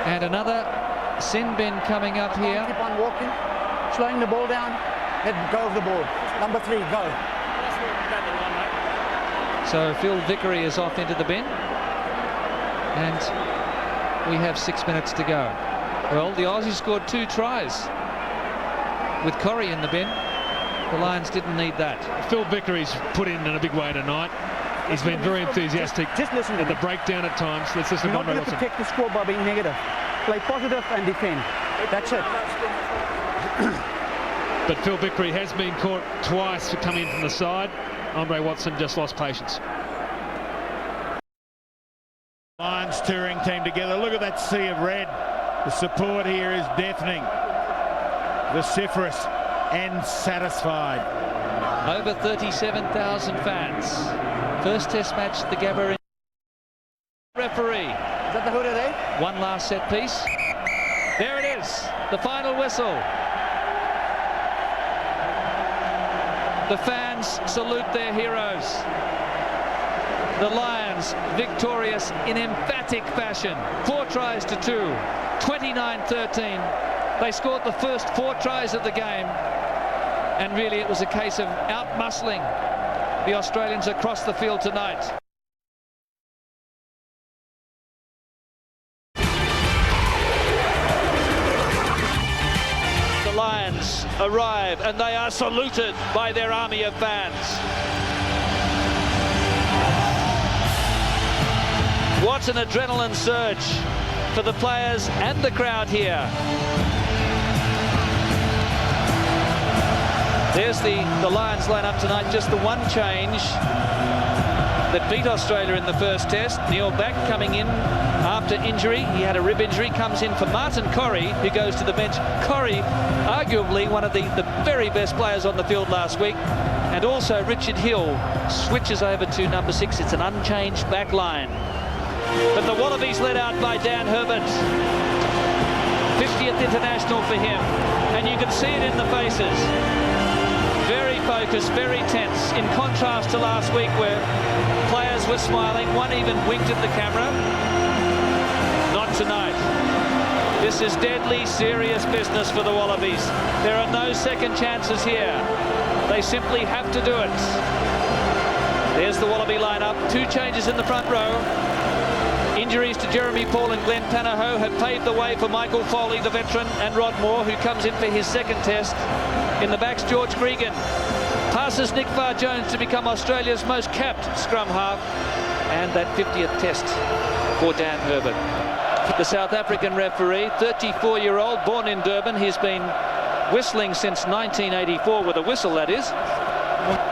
And another sin bin coming up here. Keep on walking, slowing the ball down. Let go of the ball. Number 3, go. So Phil Vickery is off into the bin. And we have 6 minutes to go. Well, the Aussies scored 2 tries with Corrie in the bin. The Lions didn't need that. Phil Vickery's put in a big way tonight. He's been very enthusiastic. Just listen to at the breakdown at times. Let's listen You're to not Andre going to Wilson. protect the score by being negative. Play positive and defend. That's it. But Phil Vickery has been caught twice for coming in from the side. Andre Watson just lost patience. Lions touring team together. Look at that sea of red. The support here is deafening. Vociferous. and satisfied. Over 37,000 fans. First test match at the Gabba. In referee. Is that the hooter there? One last set piece. There it is. The final whistle. The fans salute their heroes. The Lions victorious in emphatic fashion. 4 tries to 2. 29-13. They scored the first 4 tries of the game. And really it was a case of out-muscling the Australians across the field tonight. The Lions arrive and they are saluted by their army of fans. What an adrenaline surge for the players and the crowd here. There's the Lions line-up tonight, just the one change that beat Australia in the first test. Neil Back coming in after injury. He had a rib injury, comes in for Martin Corrie, who goes to the bench. Corrie, arguably one of the very best players on the field last week. And also Richard Hill switches over to number 6. It's an unchanged back line. But the Wallabies led out by Dan Herbert. 50th international for him. And you can see it in the faces. Very focused, very tense, in contrast to last week where players were smiling. One even winked at the camera. Not tonight. This is deadly serious business for the Wallabies. There are no second chances here. They simply have to do it. There's the Wallaby lineup. 2 changes in the front row. Injuries to Jeremy Paul and Glenn Panaho have paved the way for Michael Foley, the veteran, and Rod Moore, who comes in for his second test. In the backs, George Gregan passes Nick Farr-Jones to become Australia's most capped scrum half, and that 50th test for Dan Herbert. The South African referee, 34-year-old, born in Durban. He's been whistling since 1984, with a whistle that is,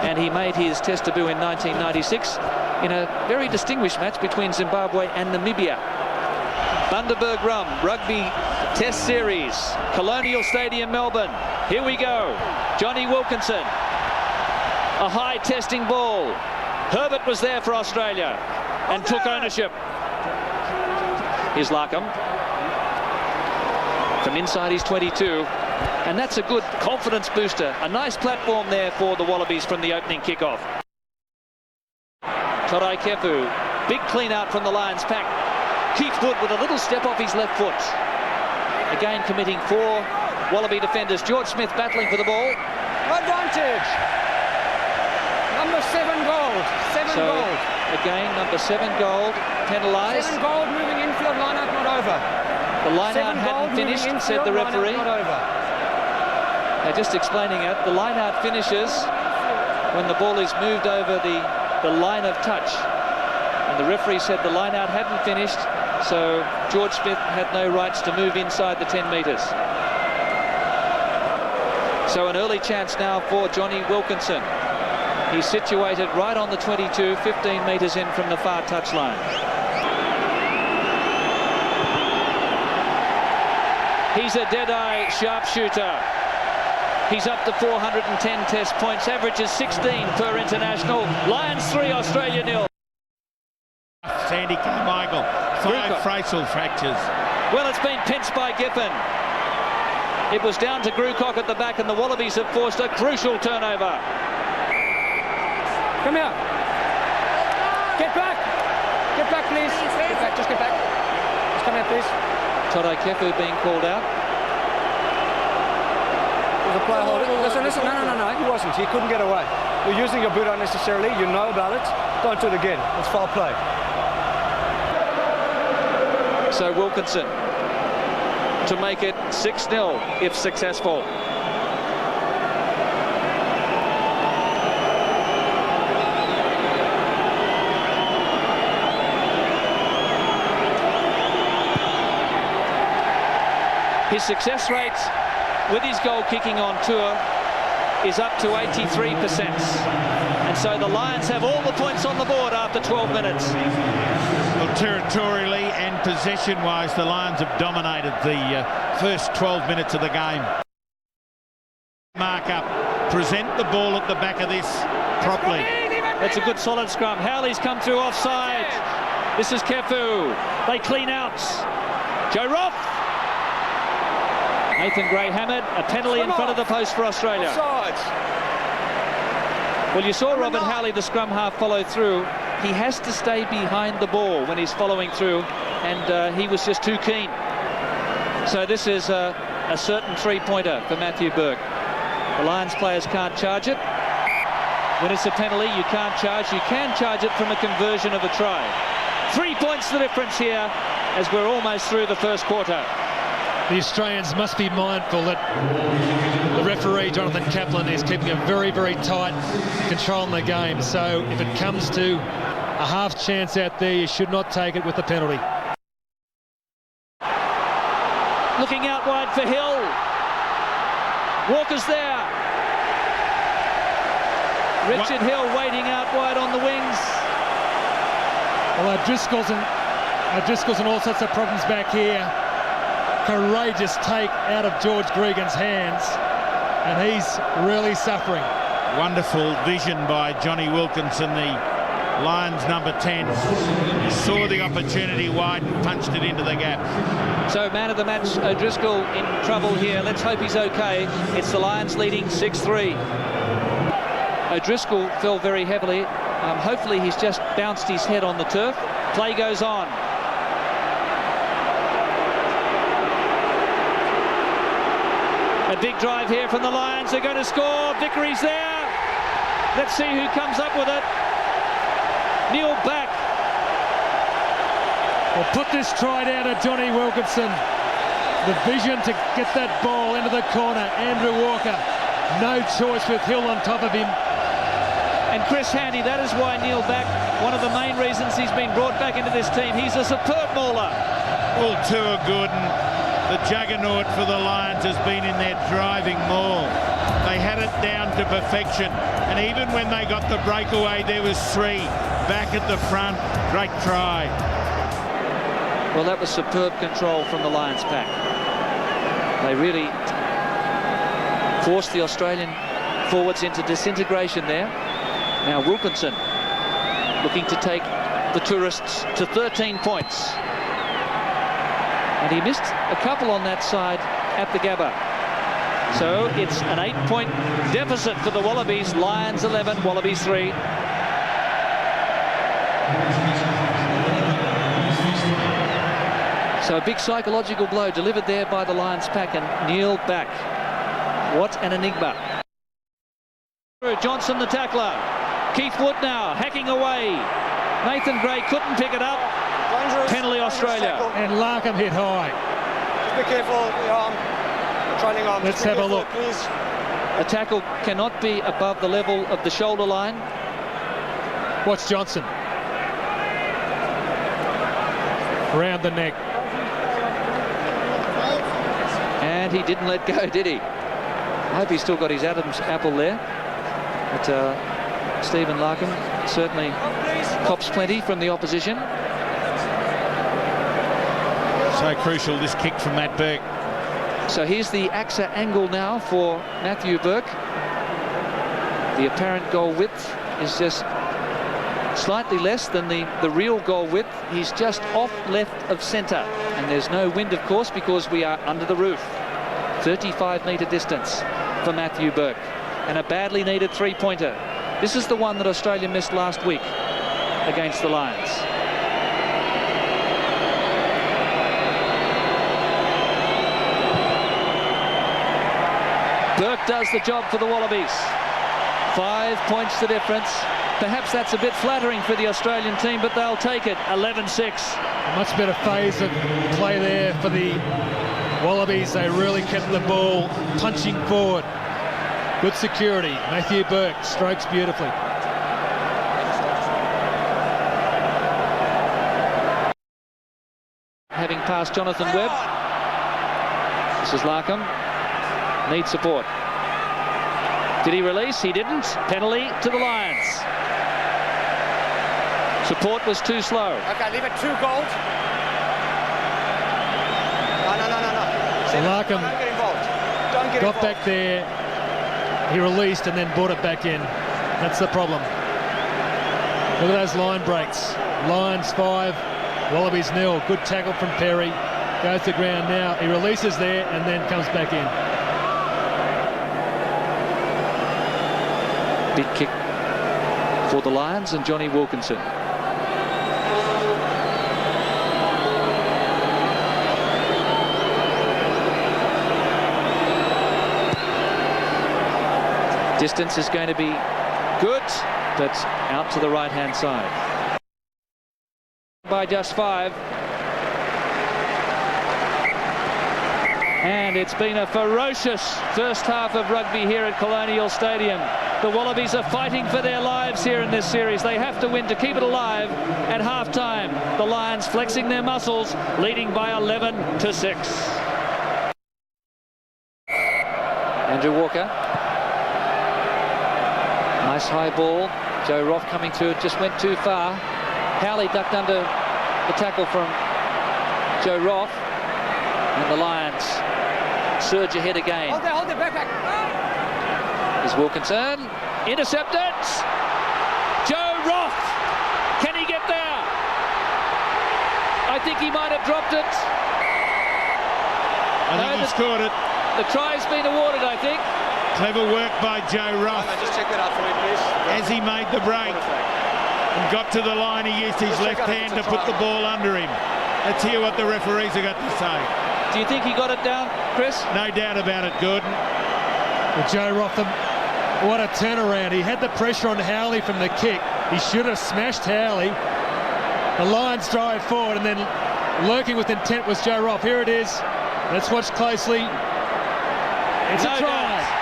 and he made his test debut in 1996 in a very distinguished match between Zimbabwe and Namibia. Bundaberg Rum Rugby Test Series, Colonial Stadium, Melbourne. Here we go. Johnny Wilkinson. A high testing ball. Herbert was there for Australia and took ownership. Here's Larkham. From inside his 22. And that's a good confidence booster. A nice platform there for the Wallabies from the opening kickoff. Torai Kefu, big clean out from the Lions pack. Keith Wood with a little step off his left foot. Again committing 4 Wallaby defenders. George Smith battling for the ball. Advantage. Number 7 gold. 7 gold. Again, number 7 gold penalised. 7 gold moving infield, line out not over. The line out hadn't finished, said the referee. Not over. Now just explaining it, the line out finishes when the ball is moved over the line of touch. And the referee said the line out hadn't finished, so George Smith had no rights to move inside the 10 metres. So an early chance now for Johnny Wilkinson. He's situated right on the 22, 15 metres in from the far touchline. He's a dead-eye sharpshooter. He's up to 410 test points, averages 16 per international. Lions 3, Australia 0. Sandy Carmichael, 5 facial fractures. Well, it's been pinched by Giffen. It was down to Grucock at the back, and the Wallabies have forced a crucial turnover. Come here. Get back. Get back, please. Get back, just get back. Just come here, please. Torai Kefu being called out. The player holding. Listen. No. He wasn't. He couldn't get away. You're using your boot unnecessarily. You know about it. Don't do it again. It's foul play. So Wilkinson to make it 6-0 if successful. His success rate with his goal kicking on tour is up to 83%. And so the Lions have all the points on the board after 12 minutes. Well, territorially and possession-wise, the Lions have dominated the first 12 minutes of the game. Mark up, present the ball at the back of this properly. It's a good solid scrum. Howley's come through offside. This is Kefu. They clean out. Joe Roth. Nathan Gray hammered. A penalty in front of the post for Australia. Well, you saw Robert Howley, the scrum half, follow through. He has to stay behind the ball when he's following through, and he was just too keen. So this is a certain three-pointer for Matthew Burke. The Lions players can't charge it. When it's a penalty, you can't charge. You can charge it from a conversion of a try. 3 points the difference here as we're almost through the first quarter. The Australians must be mindful that the referee, Jonathan Kaplan, is keeping a very, very tight control in the game. So if it comes to a half chance out there, you should not take it with the penalty. Looking out wide for Hill. Walker's there. Richard Hill waiting out wide on the wings. Well, O'Driscoll's and all sorts of problems back here. Courageous take out of George Gregan's hands, and he's really suffering. Wonderful vision by Johnny Wilkinson, the Lions number 10. Saw the opportunity wide and punched it into the gap. So man of the match, O'Driscoll, in trouble here. Let's hope he's okay. It's the Lions leading 6-3. O'Driscoll fell very heavily. Hopefully he's just bounced his head on the turf. Play goes on. A big drive here from the Lions. They're going to score. Vickery's there. Let's see who comes up with it. Neil back. Well, put this try down to Johnny Wilkinson. The vision to get that ball into the corner. Andrew Walker, no choice with Hill on top of him. And Chris Handy, that is why Neil back, one of the main reasons he's been brought back into this team. He's a superb mauler. Well, Tua Gooden, the juggernaut for the Lions, has been in their driving maul. They had it down to perfection, and even when they got the breakaway, there was 3 back at the front. Great try. Well, that was superb control from the Lions pack. They really forced the Australian forwards into disintegration there. Now Wilkinson looking to take the tourists to 13 points. And he missed a couple on that side at the Gabba. So it's an 8-point deficit for the Wallabies. Lions 11, Wallabies 3. So a big psychological blow delivered there by the Lions pack, and Neil back. What an enigma. Johnson the tackler. Keith Wood now hacking away. Nathan Gray couldn't pick it up. Penalty Australia. And Larkham hit high. Just be careful the arm. The trailing arm. Let's have a look. Please. A tackle cannot be above the level of the shoulder line. Watch Johnson. Around the neck. And he didn't let go, did he? I hope he's still got his Adam's apple there. But Stephen Larkham certainly cops plenty from the opposition. So crucial, this kick from Matt Burke. So here's the AXA angle now for Matthew Burke. The apparent goal width is just slightly less than the real goal width. He's just off left of centre. And there's no wind, of course, because we are under the roof. 35-metre distance for Matthew Burke. And a badly needed 3-pointer. This is the one that Australia missed last week against the Lions. Burke does the job for the Wallabies. 5 points the difference. Perhaps that's a bit flattering for the Australian team, but they'll take it. 11-6. A much better phase of play there for the Wallabies. They really kept the ball punching forward. Good security. Matthew Burke strokes beautifully. Having passed Jonathan Webb. This is Larkham. Needs support. Did he release? He didn't. Penalty to the Lions. Support was too slow. Okay, leave it 2 gold. No. So Larkham Don't get involved. Don't get got involved. back there, he released and then brought it back in. That's the problem. Look at those line breaks. Lions 5, Wallabies 0. Good tackle from Perry. Goes to ground now. He releases there and then comes back in. Big kick for the Lions and Johnny Wilkinson. Distance is going to be good, but out to the right-hand side. By just 5. And it's been a ferocious first half of rugby here at Colonial Stadium. The Wallabies are fighting for their lives here in this series. They have to win to keep it alive at half-time. The Lions flexing their muscles, leading by 11-6. Andrew Walker. Nice high ball. Joe Roth coming through, it just went too far. Howley ducked under the tackle from Joe Roth. And the Lions surge ahead again. Hold it, back. Is Wilkinson. Intercepted. Joe Roth. Can he get there? I think he might have dropped it. I think he scored it. The try's been awarded, I think. Clever work by Joe Roth. Just check that out for me, please. As he made the break and got to the line, he used his left hand to put the ball under him. Let's hear what the referees have got to say. Do you think he got it down, Chris? No doubt about it, Gordon. Well, Joe Rotham, what a turnaround. He had the pressure on Howley from the kick. He should have smashed Howley. The Lions drive forward, and then lurking with intent was Joe Roth. Here it is. Let's watch closely. It's a try.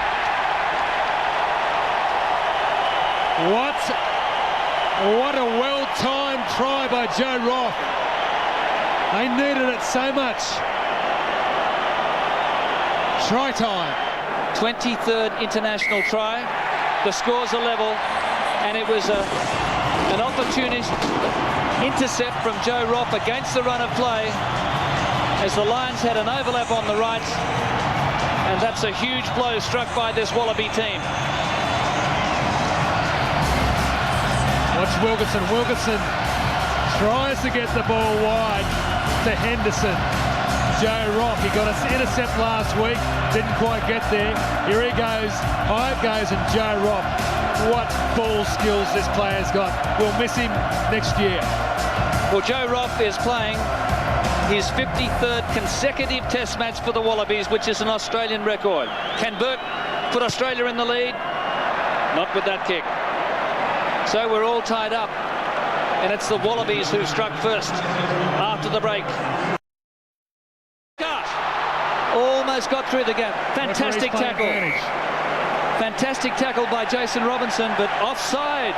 What a well-timed try by Joe Roth. They needed it so much. Try time. 23rd international try. The scores are level, and it was an opportunist intercept from Joe Roth against the run of play as the Lions had an overlap on the right, and that's a huge blow struck by this Wallaby team. Watch Wilkinson. Wilkinson tries to get the ball wide to Henderson. Joe Roth, he got an intercept last week, didn't quite get there. Here he goes, high it goes, and Joe Roth. What ball skills this player's got. We'll miss him next year. Well, Joe Roth is playing his 53rd consecutive test match for the Wallabies, which is an Australian record. Can Burke put Australia in the lead? Not with that kick. So we're all tied up, and it's the Wallabies who struck first after the break. Almost got through the gap. Fantastic tackle. Fantastic tackle by Jason Robinson, but offside.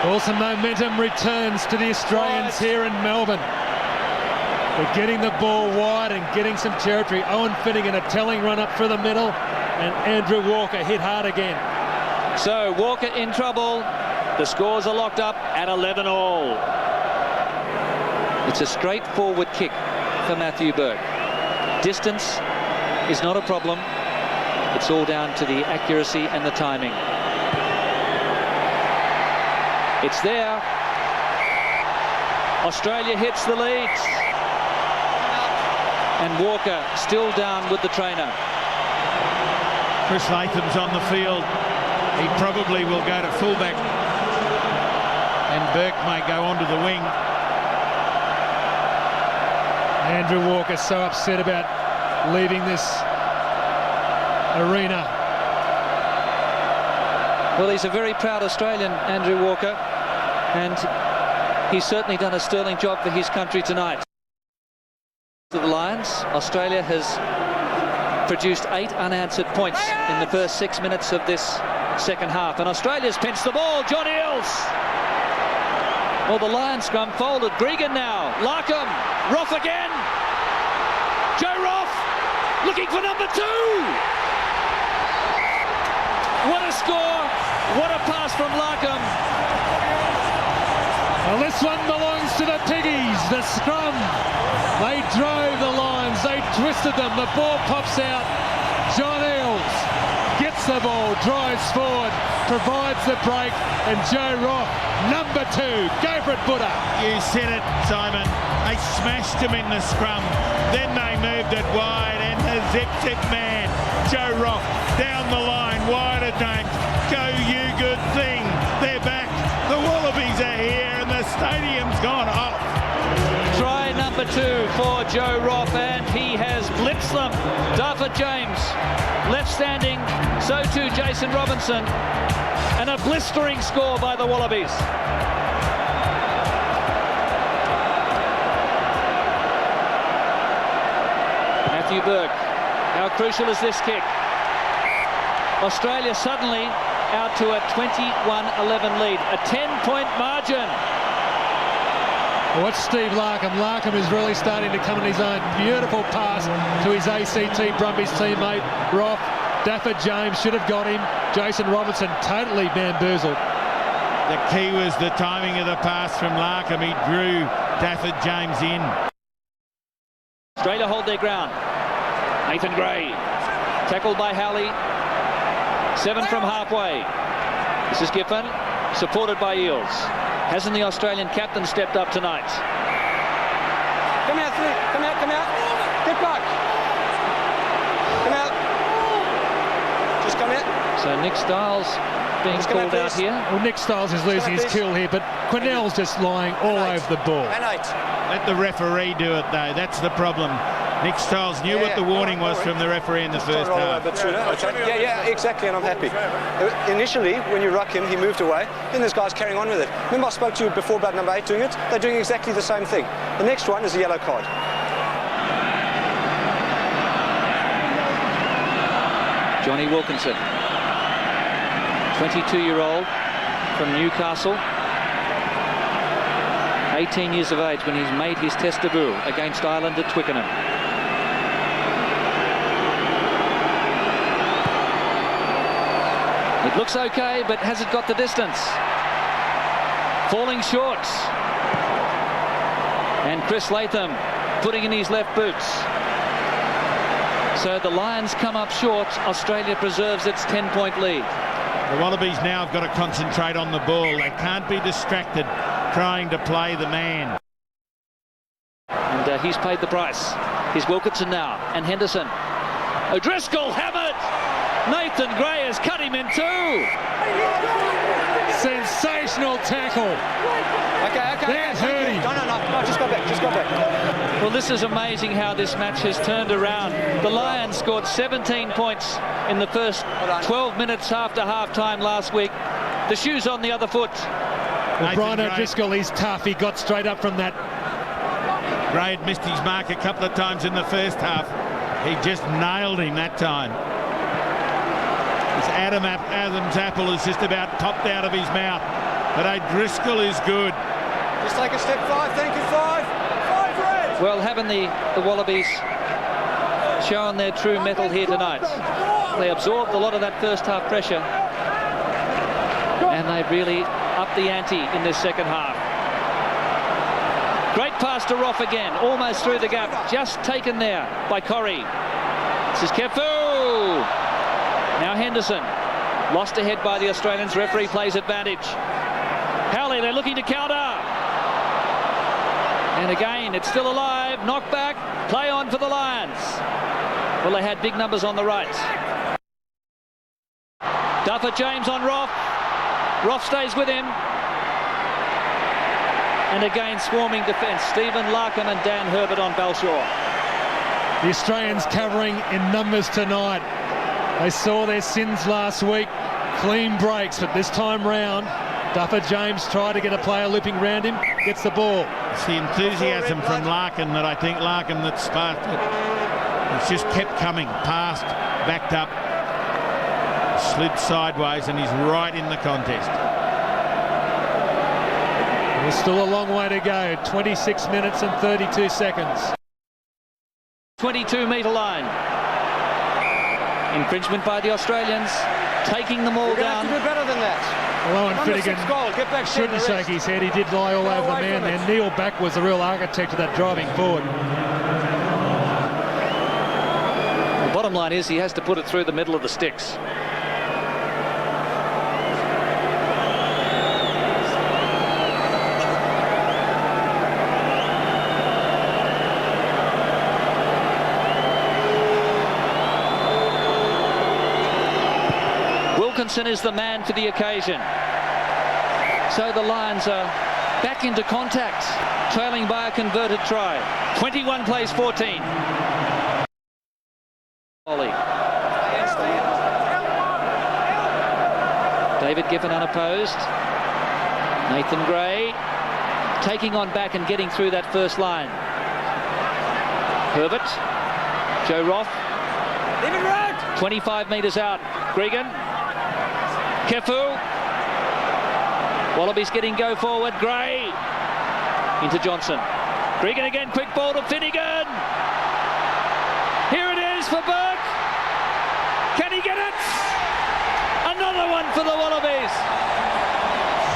Also, momentum returns to the Australians here in Melbourne. They're getting the ball wide and getting some territory. Owen Finnegan a telling run up through the middle, and Andrew Walker hit hard again. So Walker in trouble. The scores are locked up at 11-all. It's a straightforward kick for Matthew Burke. Distance is not a problem. It's all down to the accuracy and the timing. It's there. Australia hits the lead. And Walker still down with the trainer. Chris Latham's on the field. He probably will go to fullback, and Burke may go onto the wing. Andrew Walker so upset about leaving this arena. Well, he's a very proud Australian, Andrew Walker, and he's certainly done a sterling job for his country tonight. To the Lions, Australia has produced 8 unanswered points in the first 6 minutes of this second half, and Australia's pinched the ball. John Eales. Well, the Lions scrum folded. Gregan now. Larkham. Roth again. Joe Roth looking for number 2. What a score. What a pass from Larkham. Well, this one belongs to the Piggies. The scrum. They drove the Lions. They twisted them. The ball pops out. John Eales the ball, drives forward, provides the break, and Joe Roth, number 2. Go for it, Buddha. You said it, Simon. They smashed him in the scrum. Then they moved it wide, and the zip man, Joe Roth, down the line, wide of James. Go, you good thing. They're back. The Wallabies are here, and the stadium's gone off. Try number 2 for Joe Roth, and he has blitzed them. Duffer James, left standing, so too Jason Robinson, and a blistering score by the Wallabies. Matthew Burke, how crucial is this kick? Australia suddenly out to a 21-11 lead, a 10-point margin. Watch Steve Larkham. Larkham is really starting to come in his own. Beautiful pass to his ACT Brumbies teammate, Roth. Daffer James should have got him. Jason Robinson totally bamboozled. The key was the timing of the pass from Larkham. He drew Daffer James in. Australia hold their ground. Nathan Gray, tackled by Howley. 7 from halfway. This is Giffen, supported by Eels. Hasn't the Australian captain stepped up tonight? Come out, come out, come out. Get back. Come out. Just come out. So Nick Stiles being called out here. Well, Nick Stiles is losing his cool here, but Quinnell's just lying all over the ball. Let the referee do it, though. That's the problem. Nick Stiles knew what the warning was from the referee in the first half. Yeah, exactly, and I'm happy. Initially, when you ruck him, he moved away. Then this guy's carrying on with it. Remember I spoke to you before about number 8 doing it? They're doing exactly the same thing. The next one is a yellow card. Johnny Wilkinson, 22-year-old from Newcastle. 18 years of age when he's made his test debut against Ireland at Twickenham. It looks okay, but has it got the distance? Falling short. And Chris Latham putting in his left boots. So the Lions come up short. Australia preserves its 10-point lead. The Wallabies now have got to concentrate on the ball. They can't be distracted trying to play the man. And he's paid the price. Here's Wilkinson now, and Henderson. O'Driscoll hammered! Nathan Gray has cut him in 2. Sensational tackle. Okay. That hurt him. No, just go back. Well, this is amazing how this match has turned around. The Lions scored 17 points in the first 12 minutes after half-time last week. The shoe's on the other foot. Well, Brian O'Driscoll, he's tough. He got straight up from that. Gray had missed his mark a couple of times in the first half. He just nailed him that time. Adam's apple has just about popped out of his mouth. But O'Driscoll is good. Just take a step 5. Thank you, 5. 5 red. Well, haven't the Wallabies shown their true mettle here tonight? They absorbed a lot of that first half pressure. And they really upped the ante in this second half. Great pass to Roth again, almost through the gap. Just taken there by Corrie. This is Kefu. Now Henderson, lost ahead by the Australians. Referee plays advantage. Howley, they're looking to counter. And again, it's still alive. Knock back, play on for the Lions. Well, they had big numbers on the right. Duffer James on Roth. Roth stays with him. And again, swarming defence. Stephen Larkham and Dan Herbert on Balshaw. The Australians covering in numbers tonight. They saw their sins last week. Clean breaks, but this time round, Duffer James tried to get a player looping round him, gets the ball. It's the enthusiasm from Larkham that I think that sparked it. It's just kept coming, passed, backed up, slid sideways, and he's right in the contest. There's still a long way to go. 26 minutes and 32 seconds. 22-metre line. Infringement by the Australians, taking them all down. Have to do better than that. Well, Owen Finnegan shouldn't shake his head. He did lie all over the man there. Neil Back was the real architect of that driving forward. The bottom line is he has to put it through the middle of the sticks. Wilkinson is the man for the occasion. So the Lions are back into contact, trailing by a converted try. 21 plays 14. Ollie. David Giffen unopposed. Nathan Gray taking on back and getting through that first line. Herbert. Joe Roth. 25 metres out. Gregan. Kefu. Wallabies getting go forward. Gray. Into Johnson. Gregan again. Quick ball to Finnegan. Here it is for Burke. Can he get it? Another one for the Wallabies.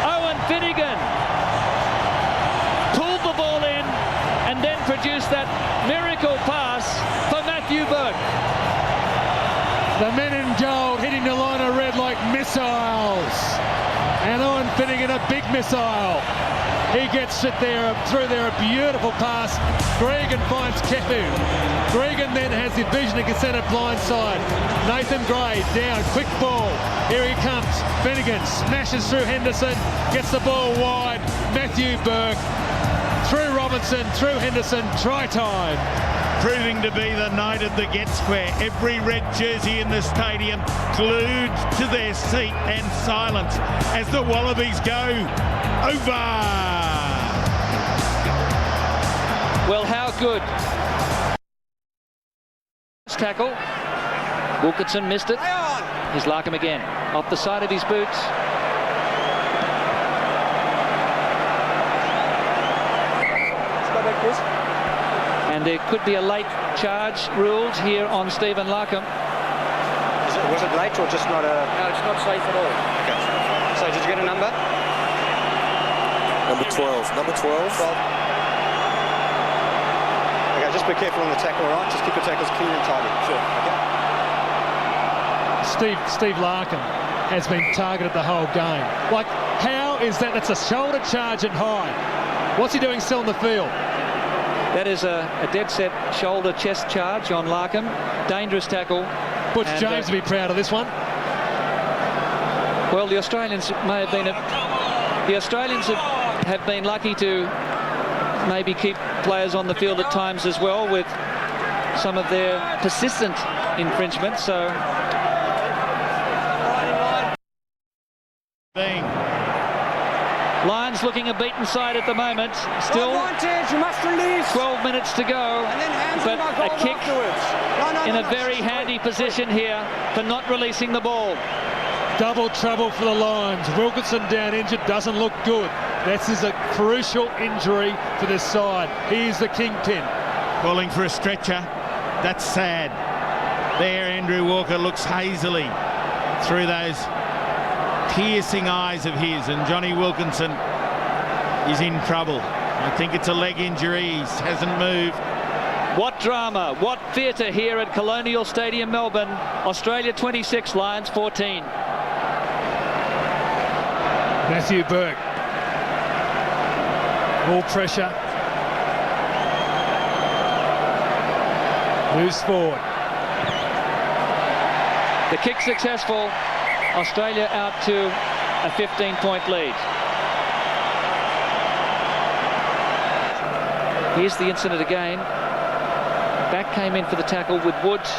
Owen Finnegan pulled the ball in and then produced that miracle pass for Matthew Burke. The men in gold hitting the line of red like missiles. And Owen Finnegan, a big missile. He gets it there, through there, a beautiful pass. Gregan finds Kefu. Gregan then has the vision and can send it blindside. Nathan Gray down, quick ball. Here he comes. Finnegan smashes through Henderson, gets the ball wide. Matthew Burke through Robinson, through Henderson, try time. Proving to be the night of the Get Square. Every red jersey in the stadium glued to their seat and silence as the Wallabies go over. Well, how good. Tackle. Wilkinson missed it. Here's Larkham again. Off the side of his boots. And there could be a late charge ruled here on Stephen Larkham. Was it late or just not a... No, it's not safe at all. Okay. So did you get a number? Number 12. Number 12. Okay, just be careful on the tackle, all right? Just keep your tackles clean and tidy. Sure. Okay. Steve Larkham has been targeted the whole game. Like, how is that? That's a shoulder charge and high. What's he doing still in the field? That is a dead set shoulder chest charge on Larkham. Dangerous tackle. Butch James will be proud of this one. Well, the Australians may have been... The Australians have been lucky to maybe keep players on the field at times as well with some of their persistent infringement, so... Lions looking a beaten side at the moment. Still 12 minutes to go, but a kick in a very handy position here for not releasing the ball. Double trouble for the Lions. Wilkinson down injured, doesn't look good. This is a crucial injury for this side. He's the kingpin. Calling for a stretcher. That's sad. There, Andrew Walker looks hazily through those piercing eyes of his, and Johnny Wilkinson is in trouble. I think it's a leg injury. He hasn't moved. What drama, what theatre here at Colonial Stadium, Melbourne. Australia 26, Lions 14. Matthew Burke. All pressure. Moves forward. The kick successful. Australia out to a 15-point lead. Here's the incident again. Back came in for the tackle with Woods.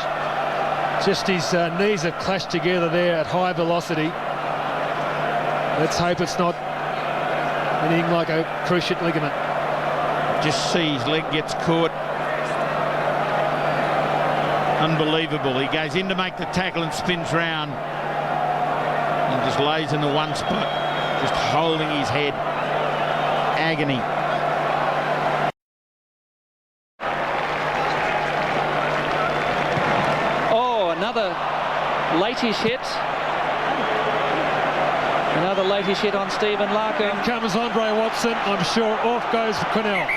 Just his knees have clashed together there at high velocity. Let's hope it's not anything like a cruciate ligament. Just see his leg gets caught. Unbelievable. He goes in to make the tackle and spins round. And just lays in the one spot, just holding his head. Agony. Oh, another late-ish hit. Another late-ish hit on Stephen Larkham. In comes Andre Watson. I'm sure off goes for Cornell.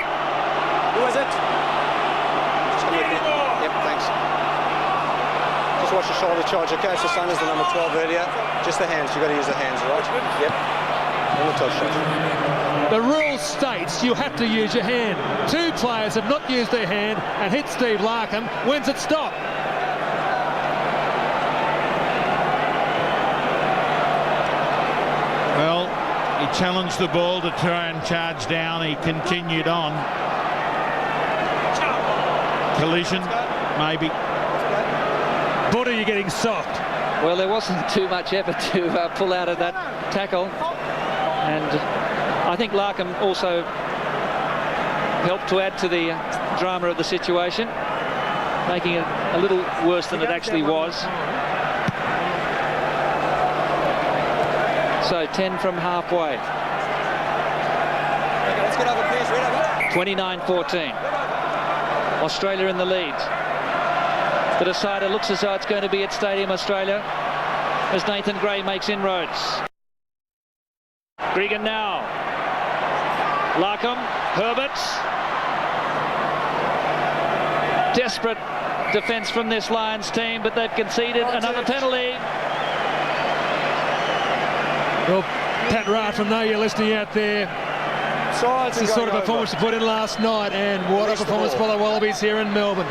Who is it? Yep, thanks. Just watch the shoulder charge, okay? So Sun is the number 12 earlier. Just the hands, you've got to use the hands, right? Yep. And the toe shot. The rule states you have to use your hand. Two players have not used their hand and hit Steve Larkham. When's it stop? challenged the ball to try and charge down. He continued on. Collision, maybe. Buddha, you're getting soft. Well, there wasn't too much effort to pull out of that tackle. And I think Larkham also helped to add to the drama of the situation, making it a little worse than it actually was. So 10 from halfway. 29-14. Australia in the lead. The decider looks as though it's going to be at Stadium Australia as Nathan Gray makes inroads. Gregan now. Larkham, Herberts. Desperate defence from this Lions team, but they've conceded another penalty. Well, Pat Wright, from know you're listening out there. It's the sort of performance to put in last night, and what a performance for the Wallabies here in Melbourne.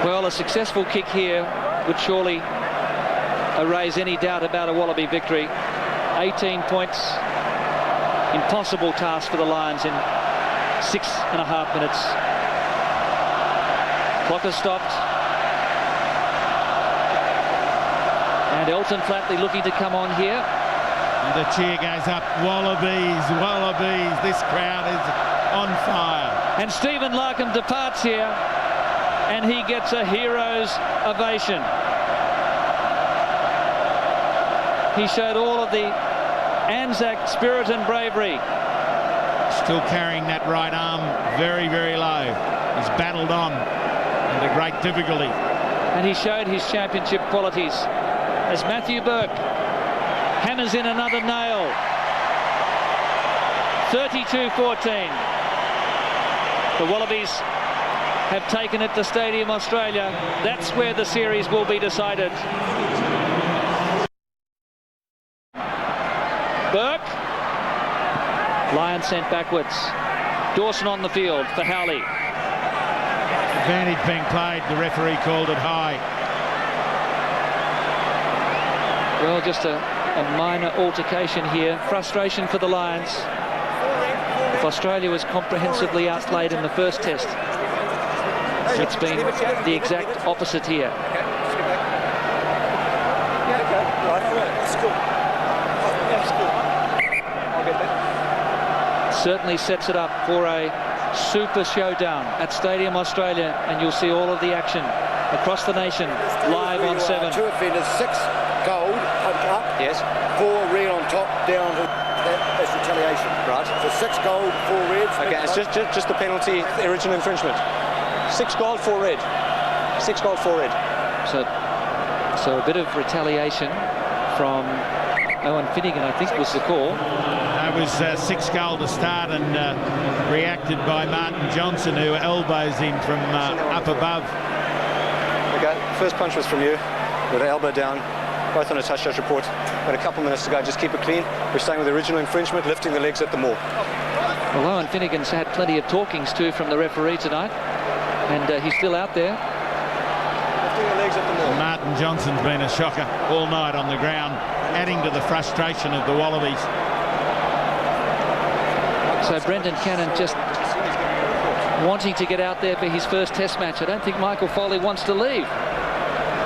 Well, a successful kick here would surely erase any doubt about a Wallaby victory. 18 points. Impossible task for the Lions in 6.5 minutes. Clock has stopped. And Elton Flatley looking to come on here. And the cheer goes up. Wallabies, Wallabies. This crowd is on fire. And Stephen Larkham departs here, and he gets a hero's ovation. He showed all of the Anzac spirit and bravery. Still carrying that right arm very, very low. He's battled on under great difficulty. And he showed his championship qualities as Matthew Burke hammers in another nail. 32-14. The Wallabies have taken it to Stadium Australia. That's where the series will be decided. Burke. Lions sent backwards. Dawson on the field for Howley. Advantage being played. The referee called it high. Well, just a minor altercation here. Frustration for the Lions. If Australia was comprehensively outplayed in the first test, it's been the exact opposite here. Certainly sets it up for a super showdown at Stadium Australia, and you'll see all of the action across the nation live on 7. 2 offenders, 6 gold up, yes, 4 red on top, down to that's retaliation. Right. So 6 gold, 4 reds. Okay, it's just the penalty, the original infringement. 6 gold, 4 red. 6 gold, 4 red. So a bit of retaliation from Owen Finnegan, I think, was the call. That was 6 goal to start, and reacted by Martin Johnson, who elbows him from up above. Okay, first punch was from you, with the elbow down, both on a touch judge report. Got a couple minutes to go, just keep it clean. We're staying with the original infringement, lifting the legs at the maul. Well, Owen Finnegan's had plenty of talkings too from the referee tonight, and he's still out there. Lifting the legs at the maul. Martin Johnson's been a shocker all night on the ground, adding to the frustration of the Wallabies. So Brendan Cannon just wanting to get out there for his first test match. I don't think Michael Foley wants to leave.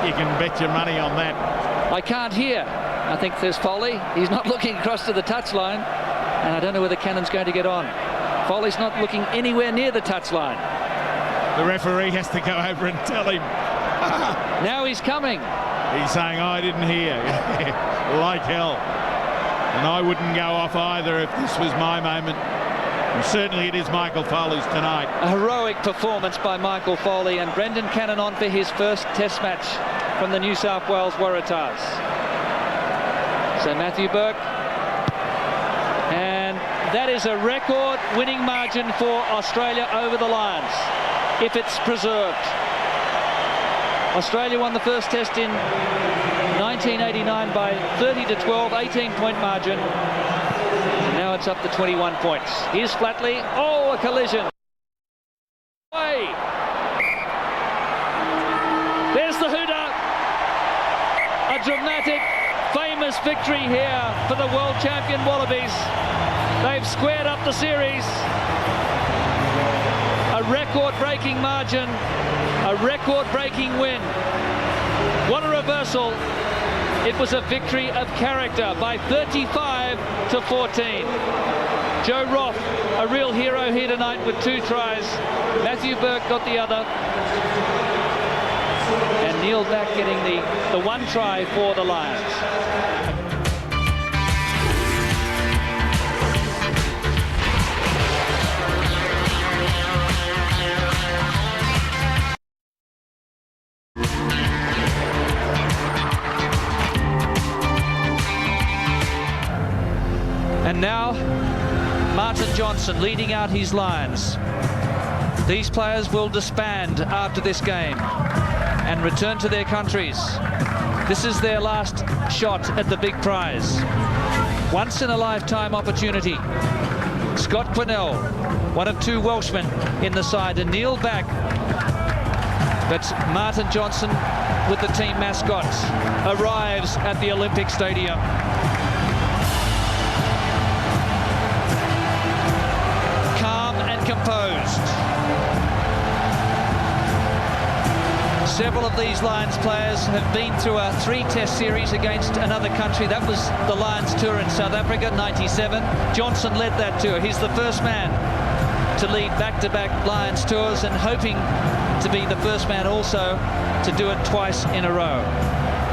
You can bet your money on that. I can't hear. I think there's Foley. He's not looking across to the touchline, and I don't know whether Cannon's going to get on. Foley's not looking anywhere near the touchline. The referee has to go over and tell him. Now he's coming. He's saying, I didn't hear. Like hell. And I wouldn't go off either if this was my moment. And certainly it is Michael Foley's tonight. A heroic performance by Michael Foley, and Brendan Cannon on for his first test match from the New South Wales Waratahs. So Matthew Burke, and that is a record winning margin for Australia over the Lions, if it's preserved. Australia won the first test in 1989 by 30-12, 18-point margin. Now it's up to 21 points. Here's Flatley. Oh, a collision. Way. There's the hooter. A dramatic famous victory here for the world champion Wallabies. They've squared up the series. A record-breaking margin, a record-breaking win. What a reversal. It was a victory of character by 35-14. Joe Roth, a real hero here tonight with 2 tries. Matthew Burke got the other. And Neil Back getting the 1 try for the Lions. And now, Martin Johnson leading out his Lions. These players will disband after this game and return to their countries. This is their last shot at the big prize. Once-in-a-lifetime opportunity. Scott Quinnell, one of 2 Welshmen in the side, and Neil Back. But Martin Johnson, with the team mascot, arrives at the Olympic Stadium. Composed. Several of these Lions players have been through a 3-test series against another country. That was the Lions tour in South Africa, 97. Johnson led that tour. He's the first man to lead back-to-back Lions tours and hoping to be the first man also to do it twice in a row.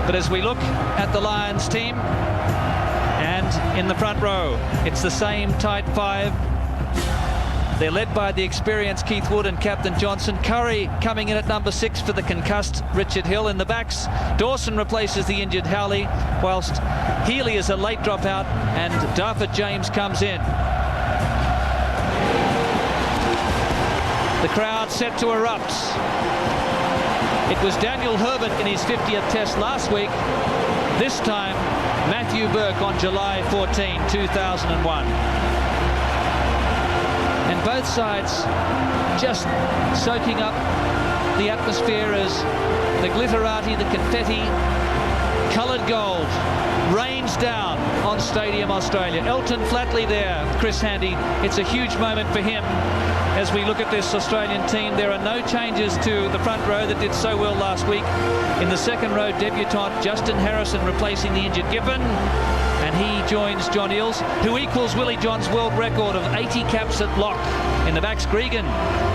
But as we look at the Lions team, and in the front row, it's the same tight 5. They're led by the experienced Keith Wood and Captain Johnson. Curry coming in at number 6 for the concussed Richard Hill. In the backs, Dawson replaces the injured Howley, whilst Healy is a late dropout and Darford James comes in. The crowd set to erupt. It was Daniel Herbert in his 50th test last week. This time, Matthew Burke on July 14, 2001. And both sides just soaking up the atmosphere as the glitterati, the confetti, coloured gold rains down on Stadium Australia. Elton Flatley there, Chris Handy. It's a huge moment for him as we look at this Australian team. There are no changes to the front row that did so well last week. In the second row, debutant Justin Harrison replacing the injured Giffen. And he joins John Eales, who equals Willie John's world record of 80 caps at lock. In the backs, Gregan,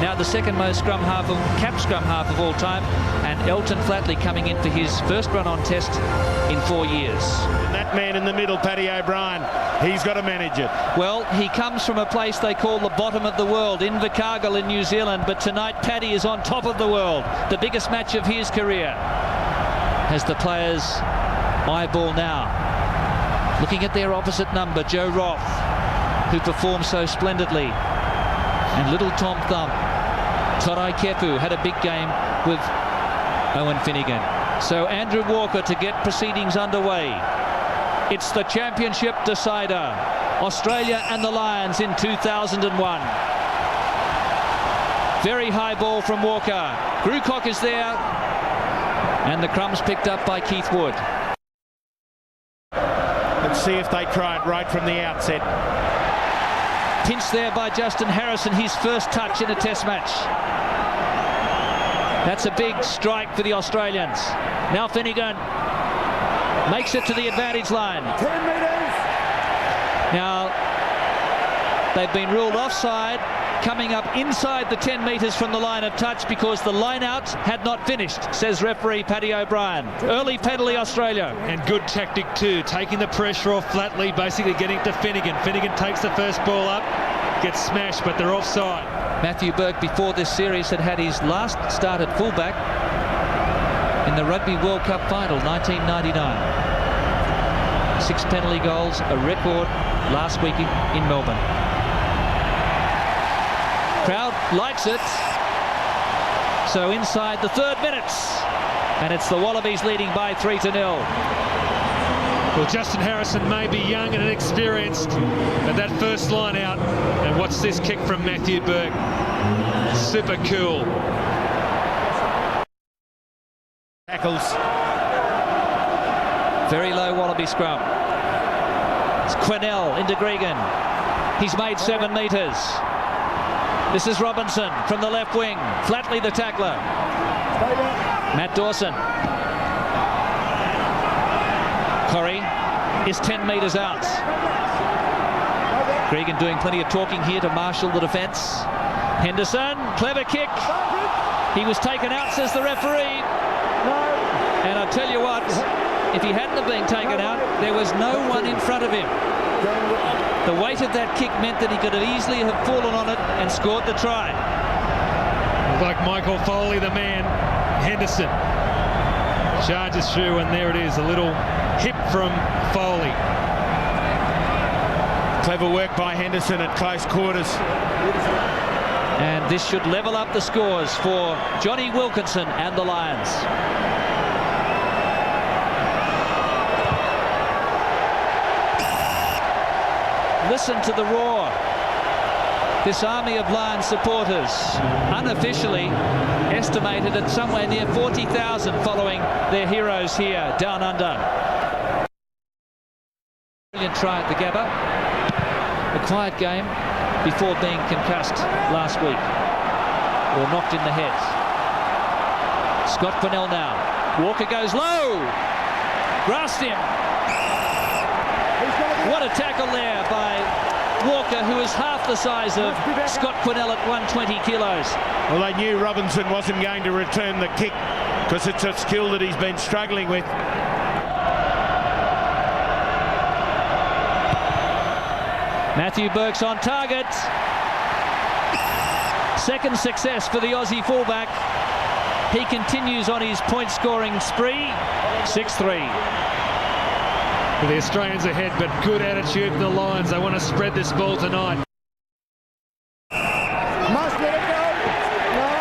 now the second most cap scrum half of all time, and Elton Flatley coming in for his first run on test in 4 years. And that man in the middle, Paddy O'Brien, he's got to manage it. Well, he comes from a place they call the bottom of the world, Invercargill in New Zealand, but tonight Paddy is on top of the world, the biggest match of his career. As the players eyeball now, looking at their opposite number, Joe Roth, who performed so splendidly, and little Tom Thumb. Torai Kepu had a big game with Owen Finnegan. So Andrew Walker to get proceedings underway. It's the championship decider, Australia and the Lions in 2001. Very high ball from Walker. Grucock is there, and the crumbs picked up by Keith Wood. Let's see if they try it right from the outset. Pinched there by Justin Harrison, his first touch in a test match. That's a big strike for the Australians. Now Finnegan makes it to the advantage line. 10 metres. Now, they've been ruled offside, coming up inside the 10 metres from the line of touch because the line out had not finished, says referee Paddy O'Brien. Early penalty, Australia. And good tactic too, taking the pressure off Flatley, basically getting to Finnegan. Finnegan takes the first ball up, gets smashed, but they're offside. Matthew Burke, before this series, had his last start at fullback in the Rugby World Cup final, 1999. 6 penalty goals, a record last week in Melbourne. Crowd likes it. So inside the 3rd minutes, and it's the Wallabies leading by 3-0. Well, Justin Harrison may be young and inexperienced, but that first line out, and what's this kick from Matthew Burke? Super cool. Tackles Very low Wallaby scrum. It's Quinnell into Gregan. He's made 7 metres. This is Robinson from the left wing. Flatley the tackler. Matt Dawson. Corrie is 10 metres out. Gregan doing plenty of talking here to marshal the defence. Henderson, clever kick. He was taken out, says the referee. And I tell you what, if he hadn't have been taken out, there was no one in front of him. The weight of that kick meant that he could have easily have fallen on it and scored the try. Like Michael Foley, the man, Henderson charges through, and there it is, a little hip from Foley. Clever work by Henderson at close quarters. And this should level up the scores for Johnny Wilkinson and the Lions. Listen to the roar. This army of Lions supporters, unofficially estimated at somewhere near 40,000 following their heroes here down under. Brilliant try at the Gabba. A quiet game before being concussed last week, or knocked in the head. Scott Quinnell now. Walker goes low. Grasped him. What a tackle there by Walker, who is half the size of Scott Quinnell at 120 kilos. Well, they knew Robinson wasn't going to return the kick because it's a skill that he's been struggling with. Matthew Burke's on target. Second success for the Aussie fullback. He continues on his point-scoring spree. 6-3. The Australians ahead, but good attitude from the Lions. They want to spread this ball tonight.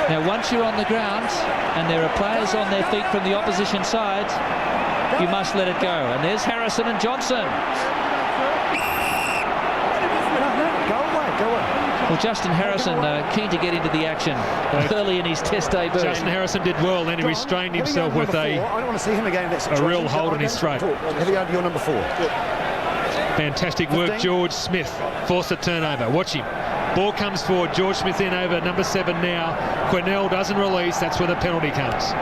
Now, once you're on the ground and there are players on their feet from the opposition side, you must let it go. And there's Harrison and Johnson. Well, Justin Harrison keen to get into the action early in his Test debut. Justin Harrison did well, then he restrained himself with a real hold in his throat. Your number 4. Fantastic work, George Smith. Forced a turnover. Watch him. Ball comes forward. George Smith in over number 7 now. Quinnell doesn't release. That's where the penalty comes.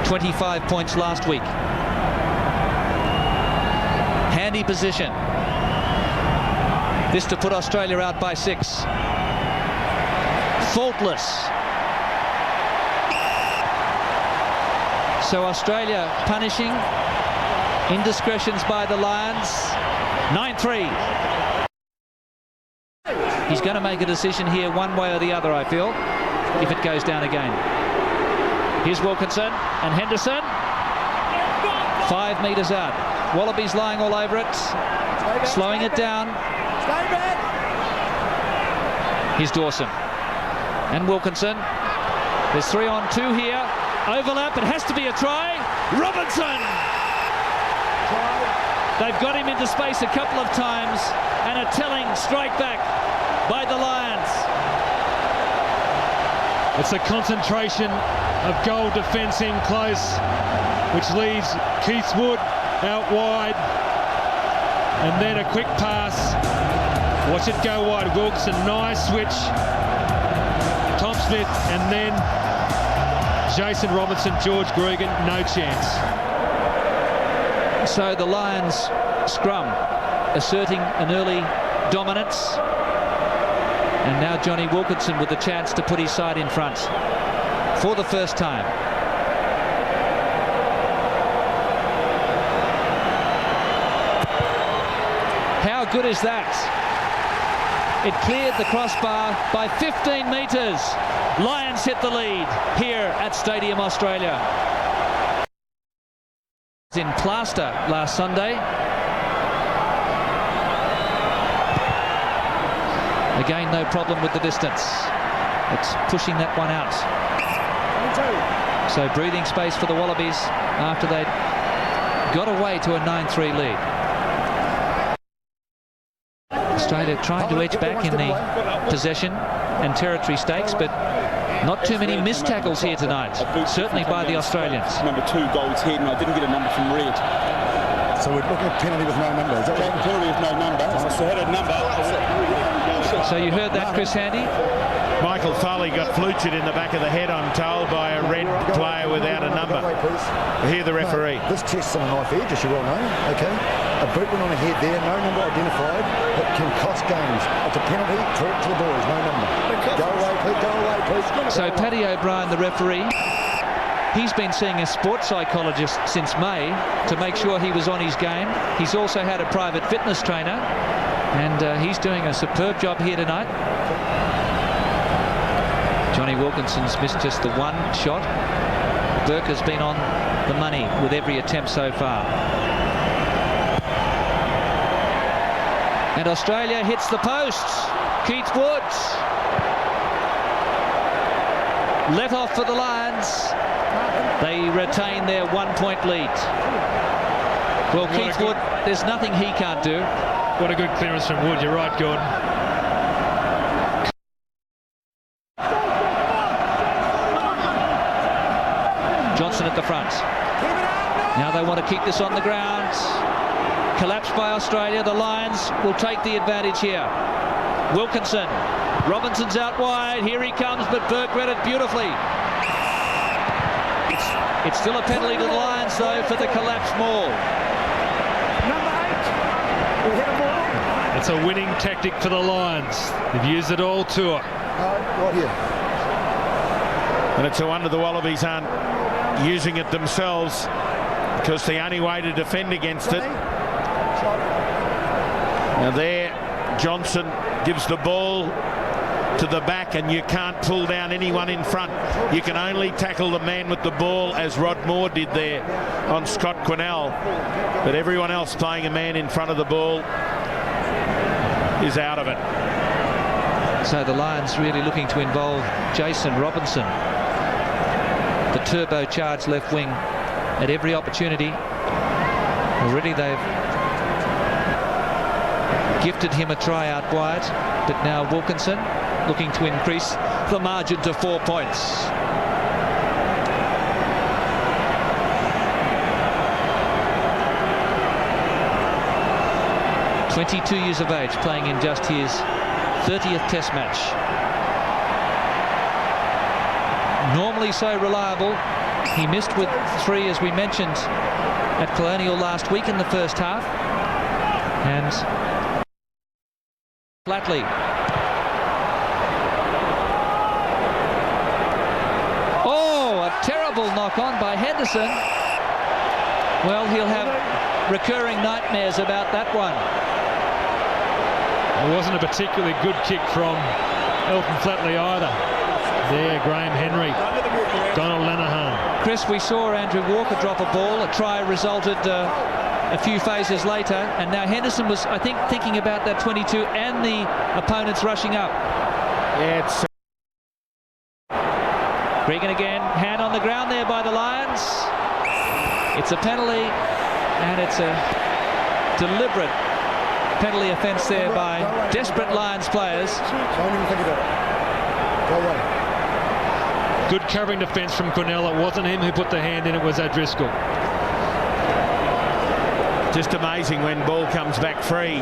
25 points last week. Handy position. This to put Australia out by 6. Faultless. So Australia punishing indiscretions by the Lions. 9-3. He's going to make a decision here one way or the other, I feel, if it goes down again. Here's Wilkinson and Henderson. 5 metres out. Wallabies lying all over it. Slowing it down. Here's Dawson and Wilkinson. There's 3 on 2 here. Overlap. It has to be a try. Robinson. They've got him into space a couple of times, and a telling strike back by the Lions. It's a concentration of goal defence in close, which leaves Keith Wood out wide, and then a quick pass. Watch it go wide. Wilson, nice switch. Tom Smith, and then Jason Robinson, George Gregan, no chance. So the Lions scrum asserting an early dominance, and now Johnny Wilkinson with the chance to put his side in front for the first time. How good is that? It cleared the crossbar by 15 metres. Lions hit the lead here at Stadium Australia. In plaster last Sunday. Again, no problem with the distance. It's pushing that one out. So breathing space for the Wallabies after they'd got away to a 9-3 lead. Australia trying to edge back in the possession and territory stakes, but Not too many missed tackles here tonight, certainly by the Australians. Number 2 goals head, and I didn't get a number from Red. So we're looking at penalty with no number. Is that right? Penalty with no number. If I had a number, So you heard that, Chris Handy? Michael Foley got fluted in the back of the head, I'm told, by a red player without a number. Hear the referee. No, this test's on a knife edge, as you well know. Okay. A boot went on a head there, no number identified. It can cost games. It's a penalty. Talk to the boys, no number. Go away, please. Go away, please. So Paddy O'Brien, the referee, he's been seeing a sports psychologist since May to make sure he was on his game. He's also had a private fitness trainer, and he's doing a superb job here tonight. Johnny Wilkinson's missed just the one shot. Burke has been on the money with every attempt so far. And Australia hits the posts. Keith Woods. Let off for the Lions. They retain their 1-point lead. Well, Keith Wood, there's nothing he can't do. What a good clearance from Wood. You're right, Gordon. Johnson at the front. Now they want to keep this on the ground. Collapsed by Australia. The Lions will take the advantage here. Wilkinson. Robinson's out wide. Here he comes, but Burke read it beautifully. It's still a penalty to the Lions, though, for the collapsed maul. It's a winning tactic for the Lions. They've used it all tour. Right here. And it's a wonder the Wallabies aren't using it themselves, because the only way to defend against it. Now there, Johnson gives the ball to the back, and you can't pull down anyone in front. You can only tackle the man with the ball, as Rod Moore did there on Scott Quinnell. But everyone else playing a man in front of the ball is out of it. So the Lions really looking to involve Jason Robinson, the turbocharged left wing, at every opportunity. Already they've gifted him a try out wide, but now Wilkinson looking to increase the margin to 4 points. "22 years of age, playing in just his 30th Test match. Normally so reliable. He missed with 3, as we mentioned, at Colonial last week in the first half. And Flatley. Oh, a terrible knock on by Henderson. Well, he'll have recurring nightmares about that one. It wasn't a particularly good kick from Elton Flatley either. There, Graham Henry, Donald Lenihan. Chris, we saw Andrew Walker drop a ball. A try resulted a few phases later, and now Henderson was, I think, thinking about that 22 and the opponents rushing up. Yeah, it's Gregan again, hand on the ground there by the Lions. It's a penalty, and it's a deliberate penalty offence there by desperate Lions players. Don't even think about it. Go away. Good covering defence from Quinnell. It wasn't him who put the hand in, it was O'Driscoll. just amazing when ball comes back free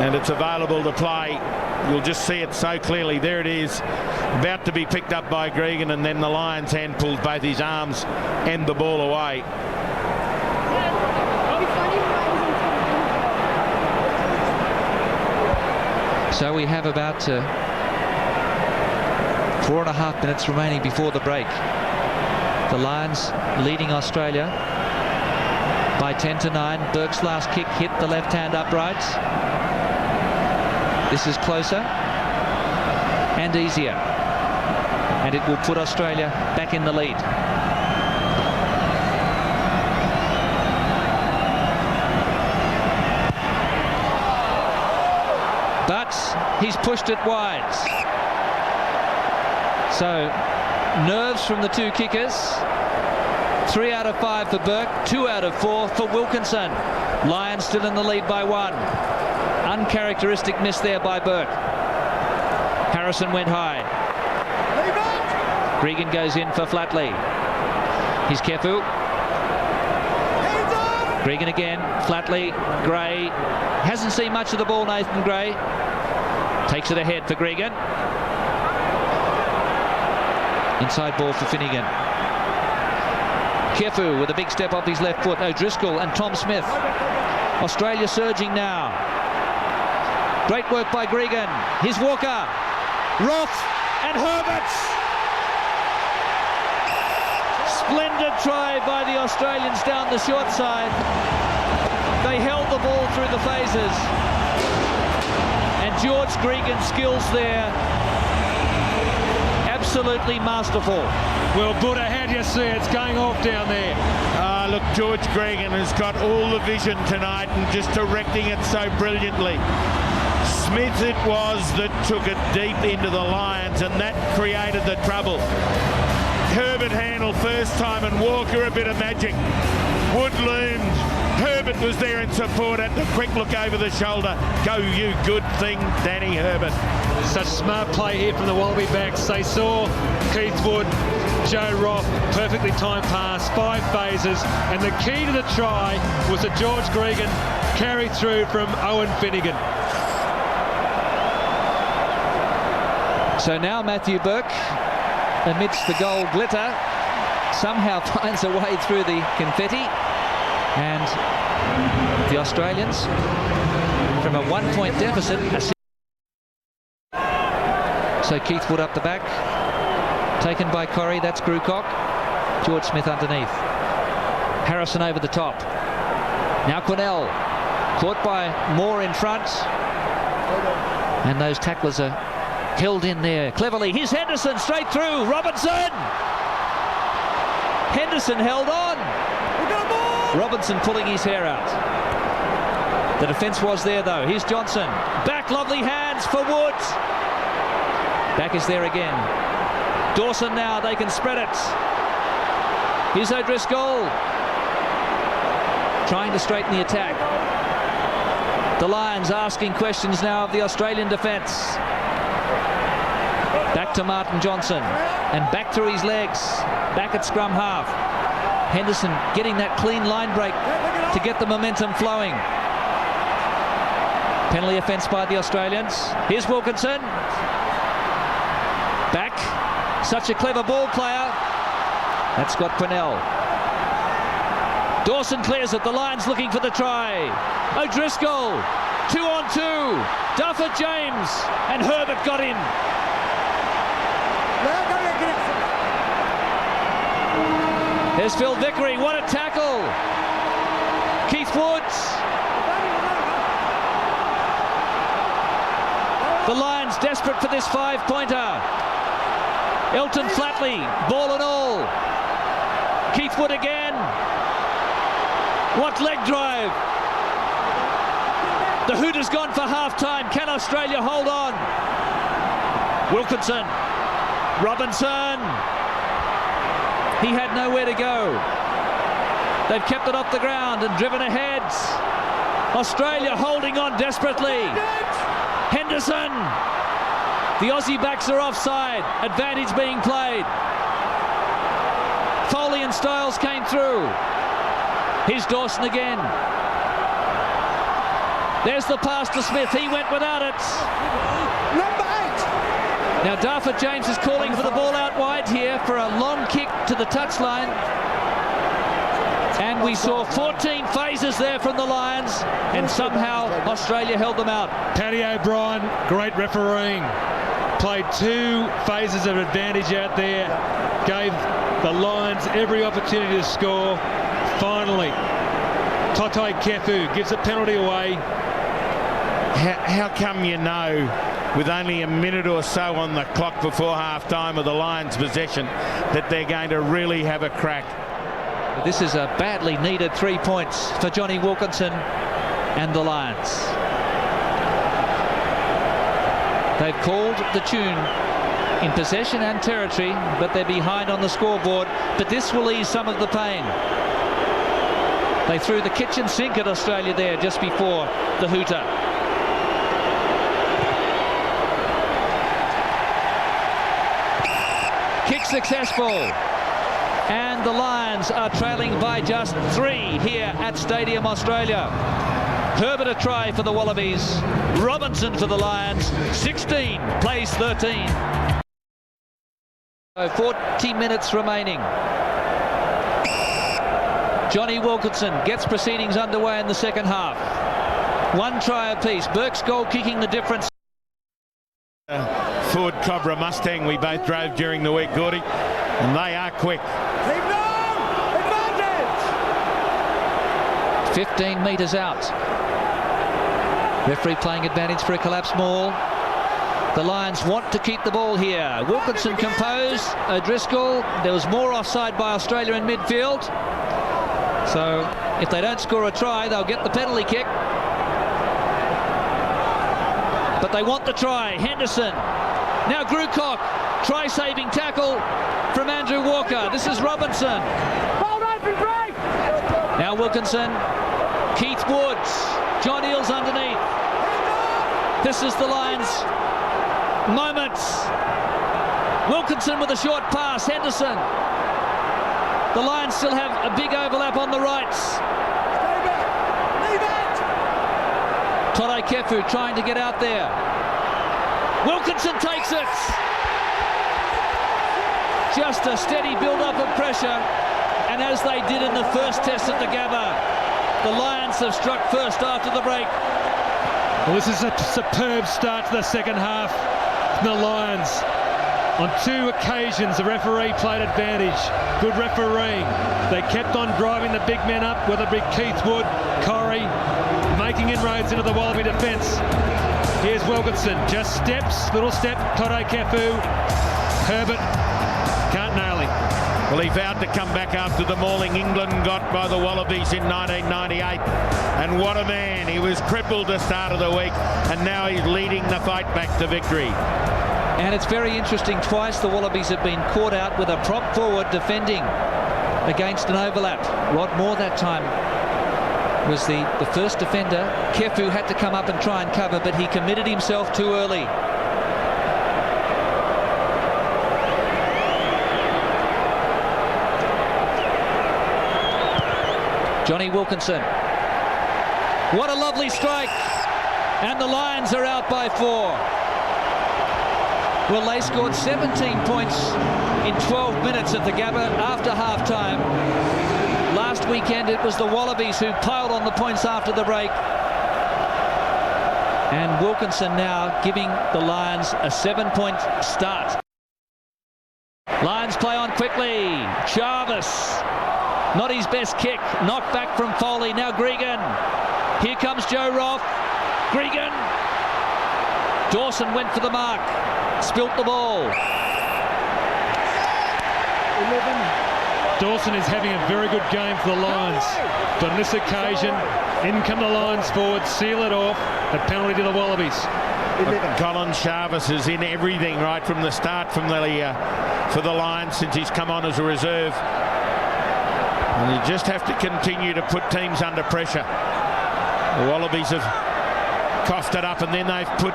and it's available to play. You'll just see it so clearly. There it is, about to be picked up by Gregan, and then the Lions hand pulls both his arms and the ball away. So we have about 4.5 minutes remaining before the break. The Lions leading Australia by 10-9. Burke's last kick hit the left hand upright. This is closer and easier, and it will put Australia back in the lead. But he's pushed it wide. So nerves from the two kickers. 3 out of 5 for Burke, 2 out of 4 for Wilkinson. Lions still in the lead by 1. Uncharacteristic miss there by Burke. Harrison went high. Gregan goes in for Flatley. Here's Kefu. Gregan again. Flatley. Gray. Hasn't seen much of the ball, Nathan Gray. Takes it ahead for Gregan. Inside ball for Finnegan. Kefu with a big step off his left foot. O'Driscoll and Tom Smith. Australia surging now. Great work by Gregan. Here's Walker. Roth and Herbert. Splendid try by the Australians down the short side. They held the ball through the phases. And George Gregan's skills there, absolutely masterful. Well, Buddha, how do you see it? It's going off down there. Look, George Gregan has got all the vision tonight and just directing it so brilliantly. Smith it was that took it deep into the Lions, and that created the trouble. Herbert handled first time, and Walker a bit of magic. Wood loomed. Herbert was there in support at the quick look over the shoulder. Go you good thing, Danny Herbert. Such smart play here from the Wallaby backs. They saw Keith Wood, Joe Roth, perfectly timed pass, 5 phases, and the key to the try was a George Gregan carry through from Owen Finnegan. So now Matthew Burke, amidst the gold glitter, somehow finds a way through the confetti, and the Australians, from a 1-point deficit. So Keith Wood up the back, taken by Corrie. That's Grewcock. George Smith underneath. Harrison over the top. Now Quinnell, caught by Moore in front, and those tacklers are held in there cleverly. Here's Henderson straight through. Robinson. Henderson held on. Robinson pulling his hair out. The defence was there though. Here's Johnson. Back, lovely hands for Woods. Back is there again. Dawson now, they can spread it. Here's O'Driscoll. Trying to straighten the attack. The Lions asking questions now of the Australian defence. Back to Martin Johnson, and back through his legs, back at scrum half. Henderson getting that clean line break to get the momentum flowing. Penalty offence by the Australians. Here's Wilkinson. Back, such a clever ball player. That's Scott Quinnell. Dawson clears it, the Lions looking for the try. O'Driscoll, 2-on-2. Duffer, James, and Herbert got in. There's Phil Vickery, what a tackle! Keith Woods. The Lions desperate for this 5-pointer. Elton Flatley, ball and all. Keith Wood again. What leg drive! The hoot has gone for half-time. Can Australia hold on? Wilkinson. Robinson. He had nowhere to go. They've kept it off the ground and driven ahead. Australia holding on desperately. Henderson. The Aussie backs are offside. Advantage being played. Foley and Styles came through. Here's Dawson again. There's the pass to Smith. He went without it. Number 8. Now Darfur James is calling for the ball out wide here for a long kick to the touchline. And we saw 14 phases there from the Lions, and somehow Australia held them out. Paddy O'Brien, great refereeing. Played 2 phases of advantage out there. Gave the Lions every opportunity to score. Finally, Totai Kefu gives a penalty away. How come you know, with only a minute or so on the clock before half-time of the Lions' possession, that they're going to really have a crack? This is a badly needed 3 points for Johnny Wilkinson and the Lions. They've called the tune in possession and territory, but they're behind on the scoreboard. But this will ease some of the pain. They threw the kitchen sink at Australia there just before the hooter. Kicks successful. And the Lions are trailing by just 3 here at Stadium Australia. Herbert a try for the Wallabies. Robinson for the Lions. 16 plays 13. So 40 minutes remaining. Johnny Wilkinson gets proceedings underway in the second half. 1 try apiece. Burke's goal kicking the difference. Ford Cobra Mustang we both drove during the week, Gordy, and they are quick. 15 metres out. Referee playing advantage for a collapsed maul. The Lions want to keep the ball here. Wilkinson composed. O'Driscoll. There was more offside by Australia in midfield. So if they don't score a try, they'll get the penalty kick. But they want the try. Henderson. Now Grucock. Try-saving tackle from Andrew Walker. This is Robinson. Hold open break. Now Wilkinson. Keith Woods. John Eales underneath. This is the Lions' moments. Wilkinson with a short pass. Henderson. The Lions still have a big overlap on the rights. Stay back. Leave it. Todai Kefu trying to get out there. Wilkinson takes it. Just a steady build-up of pressure. And as they did in the first test at the Gabba, the Lions have struck first after the break. Well, this is a superb start to the second half from the Lions. On 2 occasions, the referee played advantage. Good refereeing. They kept on driving the big men up, whether it be Keith Wood, Corrie, making inroads into the Wallaby defence. Here's Wilkinson, just steps, little step, Todai Kefu, Herbert, can't nail him. Well, he vowed to come back after the mauling England got by the Wallabies in 1998. And what a man. He was crippled the start of the week, and now he's leading the fight back to victory. And it's very interesting, twice the Wallabies have been caught out with a prop forward defending against an overlap. Rod Moore that time was the first defender. Kefu had to come up and try and cover, but he committed himself too early. Johnny Wilkinson. What a lovely strike. And the Lions are out by 4. Well, they scored 17 points in 12 minutes at the Gabba after half-time. Last weekend it was the Wallabies who piled on the points after the break. And Wilkinson now giving the Lions a 7-point start. Lions play on quickly. Jarvis. Not his best kick. Knocked back from Foley. Now Gregan. Here comes Joe Roth. Gregan. Dawson went for the mark. Spilt the ball. 11. Dawson is having a very good game for the Lions. But on this occasion, in come the Lions forward, seal it off. A penalty to the Wallabies. Colin Jarvis is in everything right from the start for the Lions since he's come on as a reserve. And you just have to continue to put teams under pressure. The Wallabies have coughed it up, and then they've put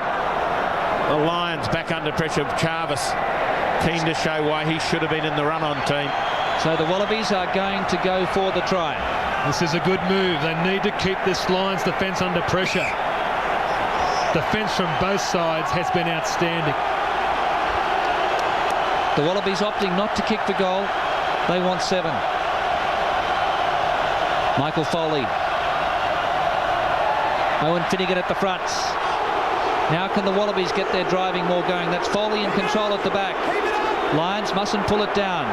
the Lions back under pressure. Jarvis keen to show why he should have been in the run-on team. So the Wallabies are going to go for the try. This is a good move. They need to keep this Lions defence under pressure. Defence from both sides has been outstanding. The Wallabies opting not to kick the goal. They want 7. Michael Foley. Owen Finnegan at the front. Now can the Wallabies get their driving more going? That's Foley in control at the back. Lions mustn't pull it down.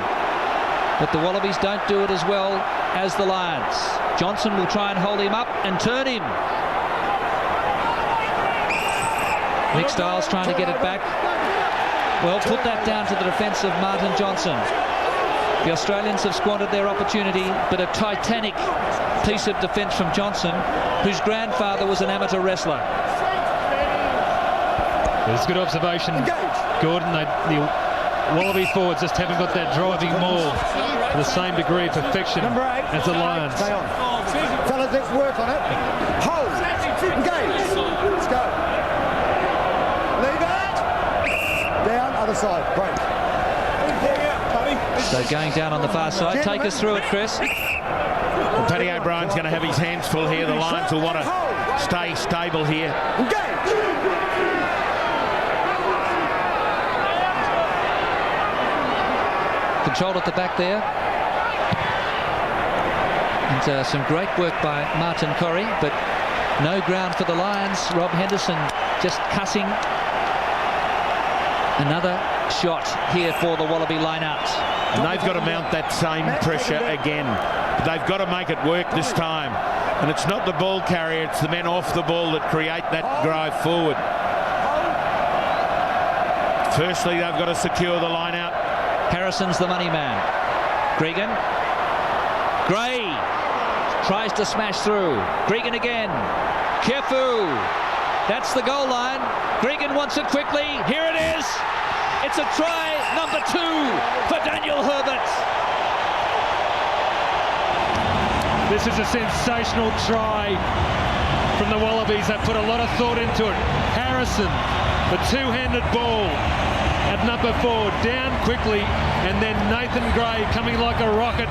But the Wallabies don't do it as well as the Lions. Johnson will try and hold him up and turn him. Nick Stiles trying to get it back. Well, put that down to the defence of Martin Johnson. The Australians have squandered their opportunity, but a titanic piece of defence from Johnson, whose grandfather was an amateur wrestler. It's a good observation, Gordon. The Wallaby forwards just haven't got that driving maul to the same degree of perfection as the Lions. Stay on. Fellas, let's work on it. Hold. Engage. Let's go. Leave it. Down, other side. Break. So going down on the far side. Take us through it, Chris. Well, Paddy O'Brien's going to have his hands full here. The Lions will want to stay stable here. Controlled at the back there. And some great work by Martin Corrie, but no ground for the Lions. Rob Henderson just cussing. Another shot here for the Wallaby line-out. And they've got to mount that same pressure again. They've got to make it work this time. And it's not the ball carrier, it's the men off the ball that create that drive forward. Firstly, they've got to secure the line-out. Harrison's the money man. Gregan. Gray tries to smash through. Gregan again. Kefu. That's the goal line. Gregan wants it quickly. Here it is. It's a try number 2 for Daniel Herbert. This is a sensational try from the Wallabies. They put a lot of thought into it. Harrison, the two-handed ball at number 4, down quickly, and then Nathan Gray coming like a rocket.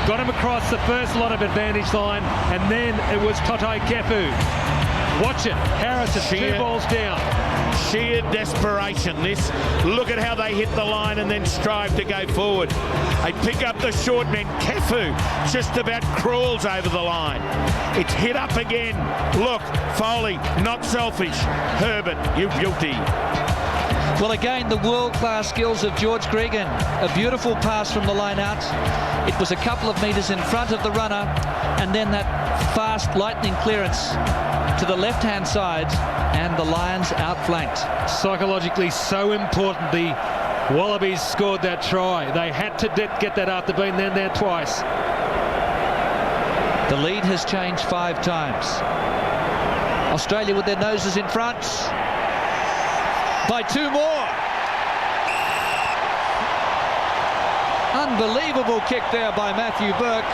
Got him across the first lot of advantage line, and then it was Totai Kefu. Watch it, Harrison, 2 balls down. Sheer desperation, this. Look at how they hit the line and then strive to go forward. They pick up the short men. Kefu just about crawls over the line. It's hit up again. Look, Foley, not selfish. Herbert, you beauty. Well, again, the world-class skills of George Gregan. A beautiful pass from the line out. It was a couple of metres in front of the runner, and then that fast lightning clearance to the left-hand side, and the Lions outflanked. Psychologically so important. The Wallabies scored that try. They had to get that after being there twice. The lead has changed 5 times. Australia with their noses in front by 2 more. Unbelievable kick there by Matthew Burke.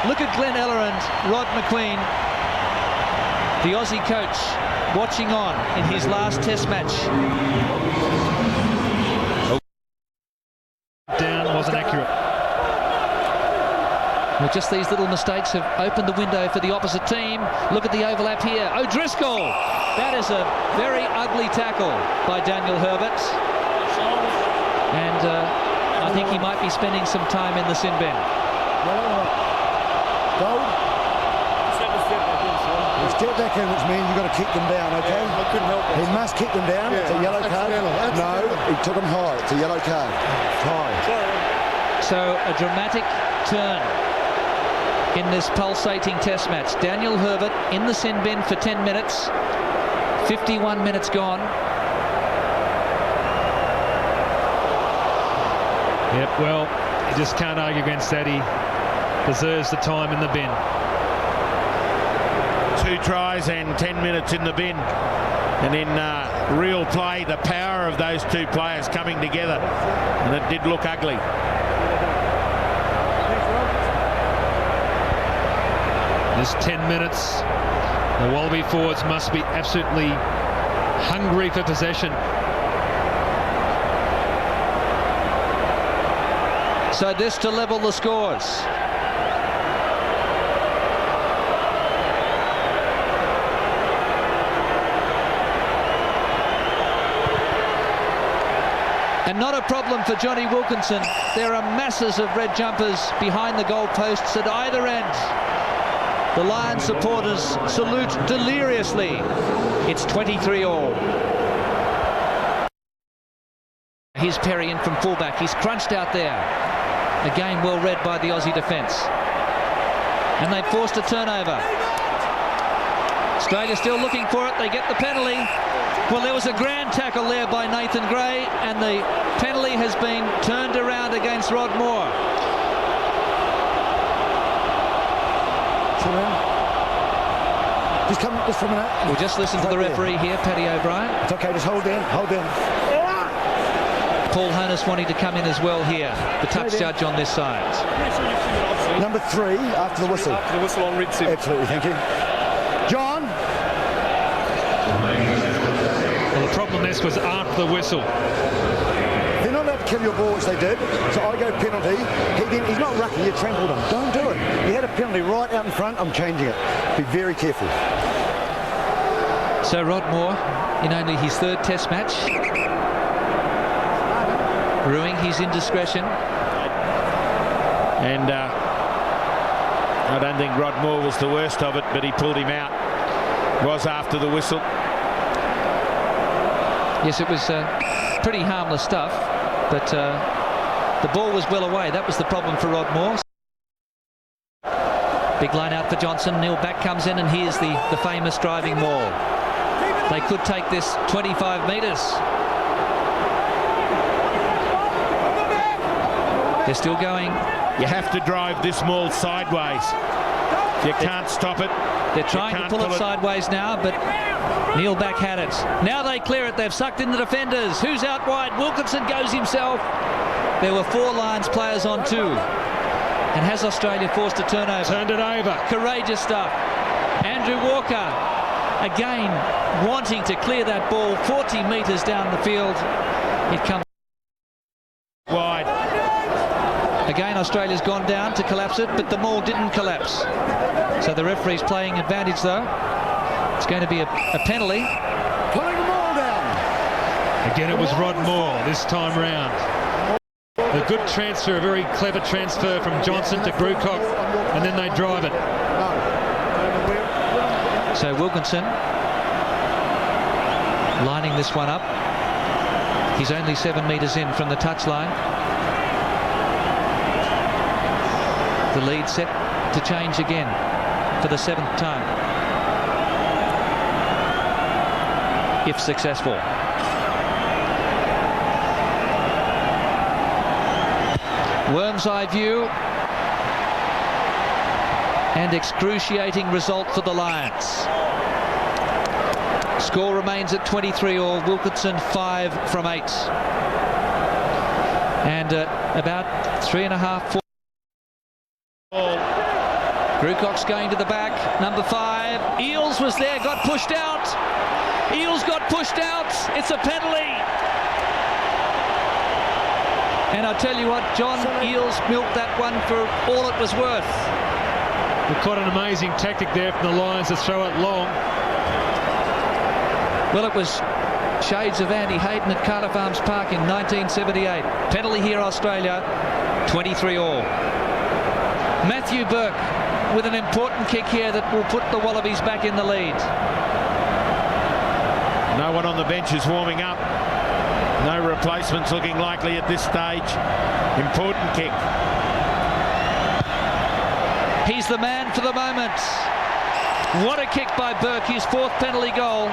Look at Glenn Eller and Rod McQueen, the Aussie coach, watching on in his last test match. Down wasn't accurate. Well, just these little mistakes have opened the window for the opposite team. Look at the overlap here. O'Driscoll. That is a very ugly tackle by Daniel Herbert. And I think he might be spending some time in the sin bin. Step back in, which means you've got to kick them down, okay? Yeah, I couldn't help it. He must kick them down. It's a yellow card. No, he took them high. It's a yellow card. High. So a dramatic turn in this pulsating test match. Daniel Herbert in the sin bin for 10 minutes. 51 minutes gone. Yep, well, you just can't argue against that. He deserves the time in the bin. 2 tries and 10 minutes in the bin. And in real play, the power of those 2 players coming together. And it did look ugly. This 10 minutes, the Wallaby forwards must be absolutely hungry for possession. So this to level the scores. And not a problem for Johnny Wilkinson. There are masses of red jumpers behind the goal posts at either end. The Lions supporters salute deliriously. It's 23-all. Here's Perry in from fullback. He's crunched out there. Again, well read by the Aussie defence. And they've forced a turnover. Australia still looking for it. They get the penalty. Well, there was a grand tackle there by Nathan Gray, and the penalty has been turned around against Rod Moore. Just come, just for a minute. We'll just listen to the referee here, Paddy O'Brien. It's okay, just hold down, hold down. Paul Honus wanting to come in as well here, the touch judge on this side. Number 3, after the whistle. After the whistle, I'll read it. Absolutely, thank you. John? Well, the problem this was after the whistle. They're not allowed to kill your ball, which they did. So I go penalty. He's not rucking, you trampled him. Don't do it. You had a penalty right out in front, I'm changing it. Be very careful. So Rod Moore, in only his third Test match, ruining his indiscretion. And I don't think Rod Moore was the worst of it, but he pulled him out. Was after the whistle. Yes, it was pretty harmless stuff, but the ball was well away. That was the problem for Rod Moore. Big line out for Johnson. Neil Back comes in, and here's the famous driving maul. They could take this 25 metres. They're still going. You have to drive this maul sideways. You can't stop it. They're trying to pull it sideways now, but Neil Back had it. Now they clear it. They've sucked in the defenders. Who's out wide? Wilkinson goes himself. There were 4 Lions players on 2. And has Australia forced a turnover? Turned it over. Courageous stuff. Andrew Walker, again, wanting to clear that ball 40 metres down the field. It comes wide. Again, Australia's gone down to collapse it, but the maul didn't collapse. So the referee's playing advantage, though. It's going to be a penalty. Pulling the maul down. Again, it was Rod Moore this time round. A good transfer, a very clever transfer from Johnson to Grewcock, and then they drive it. So Wilkinson lining this one up. He's only 7 metres in from the touchline. The lead set to change again for the 7th time, if successful. Worm's eye view, and excruciating result for the Lions. Score remains at 23-all. Wilkinson 5 from 8, and about 3.5, 4. Grewcock's going to the back. Number 5. Eales was there, got pushed out. Eales got pushed out. It's a penalty. And I'll tell you what, John, Eales milked that one for all it was worth. Quite an amazing tactic there from the Lions to throw it long. Well, it was shades of Andy Hayden at Carter Farms Park in 1978. Penalty here, Australia, 23-all. Matthew Burke with an important kick here that will put the Wallabies back in the lead. No one on the bench is warming up. No replacements looking likely at this stage. Important kick. He's the man for the moment. What a kick by Burke, his 4th penalty goal.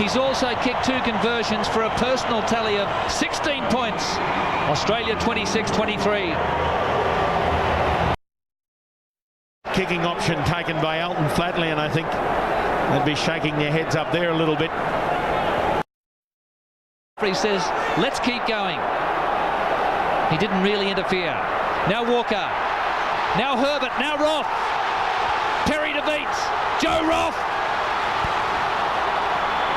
He's also kicked 2 conversions for a personal tally of 16 points. Australia 26-23. Kicking option taken by Elton Flatley, and I think they'd be shaking their heads up there a little bit. He says, let's keep going. He didn't really interfere. Now Walker. Now Herbert. Now Roth. Perry to beat. Joe Roth.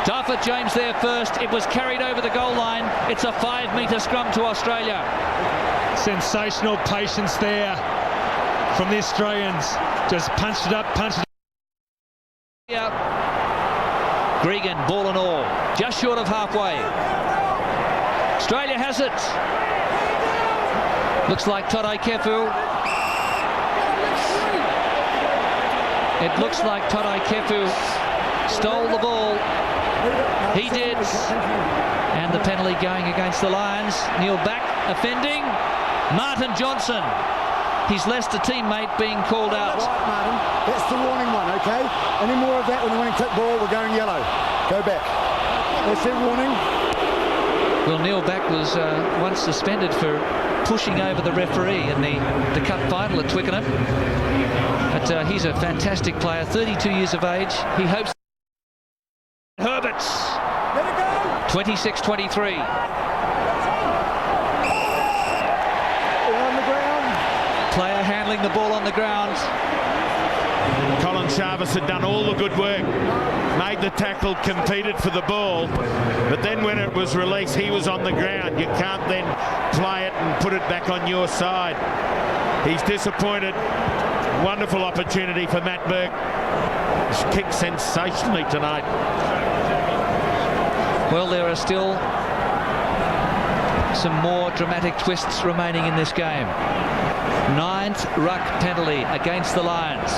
Darford James there first. It was carried over the goal line. It's a 5-metre scrum to Australia. Sensational patience there from the Australians. Just punched it up, punched it up. Gregan, ball and all, just short of halfway. Australia has it. Looks like Todai Kefu. It looks like Todai Kefu stole the ball. He did. And the penalty going against the Lions. Neil Back offending. Martin Johnson, his Leicester teammate, being called out. Right, Martin. That's the warning one, okay? Any more of that when you want to click ball, we're going yellow. Go back. That's their warning. Well, Neil Back was once suspended for pushing over the referee in the cup final at Twickenham. But he's a fantastic player, 32 years of age. He hopes. Herberts. 26-23. Player handling the ball on the ground. Colin Jarvis had done all the good work, made the tackle, competed for the ball, but then when it was released, he was on the ground. You can't then play it and put it back on your side. He's disappointed. Wonderful opportunity for Matt Burke. He's kicked sensationally tonight. Well, there are still some more dramatic twists remaining in this game. 9th ruck penalty against the Lions.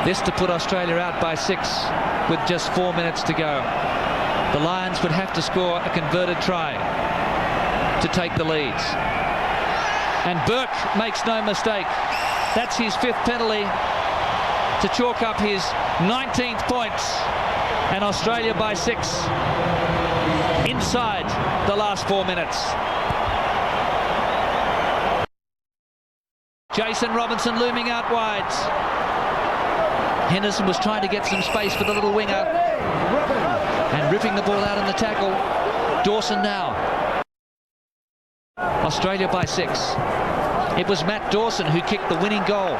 This to put Australia out by 6 with just 4 minutes to go. The Lions would have to score a converted try to take the leads. And Burke makes no mistake. That's his 5th penalty to chalk up his 19th points. And Australia by 6 inside the last 4 minutes. Jason Robinson looming out wide. Henderson was trying to get some space for the little winger and ripping the ball out in the tackle. Dawson now. Australia by 6. It was Matt Dawson who kicked the winning goal.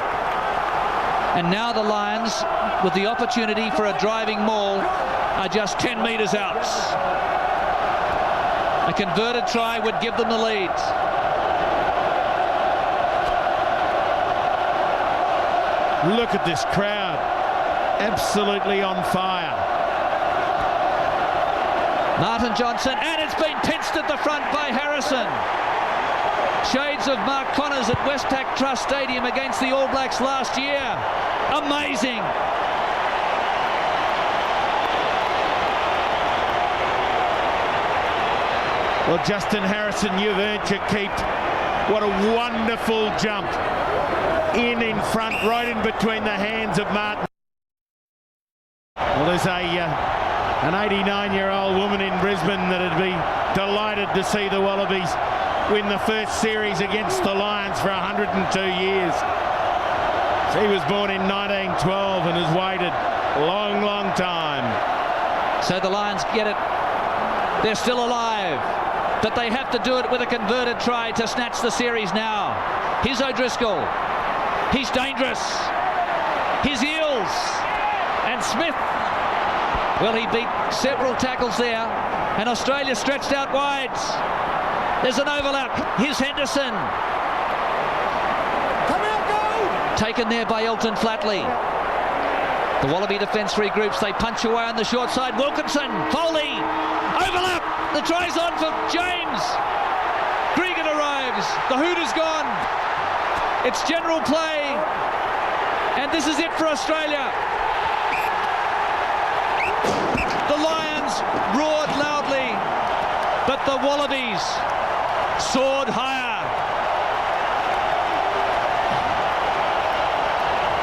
And now the Lions, with the opportunity for a driving maul, are just 10 metres out. A converted try would give them the lead. Look at this crowd. Absolutely on fire. Martin Johnson, and it's been pinched at the front by Harrison. Shades of Mark Connors at Westpac Trust Stadium against the All Blacks last year. Amazing. Well, Justin Harrison, you've earned your keep. What a wonderful jump. In front, right in between the hands of Martin. Well, there's an 89-year-old woman in Brisbane that'd be delighted to see the Wallabies win the first series against the Lions for 102 years. She was born in 1912 and has waited a long, long time. So the Lions get it. They're still alive, but they have to do it with a converted try to snatch the series now. Here's O'Driscoll. He's dangerous. Here's Eels. And Smith. Well, he beat several tackles there. And Australia stretched out wide. There's an overlap. Here's Henderson. Come out, go! Taken there by Elton Flatley. The Wallaby defence regroups. They punch away on the short side. Wilkinson. Foley. Overlap. The try's on for James. Gregan arrives. The hoot is gone. It's general play, and this is it for Australia. The Lions roared loudly, but the Wallabies soared higher.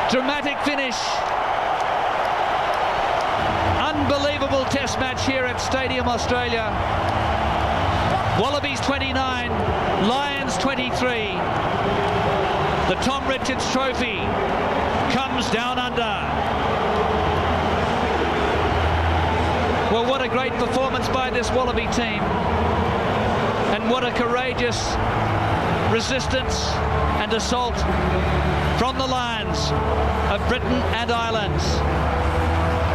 Dramatic finish. Unbelievable test match here at Stadium Australia. Wallabies 29, Lions 23. The Tom Richards Trophy comes down under. Well, what a great performance by this Wallaby team. And what a courageous resistance and assault from the Lions of Britain and Ireland.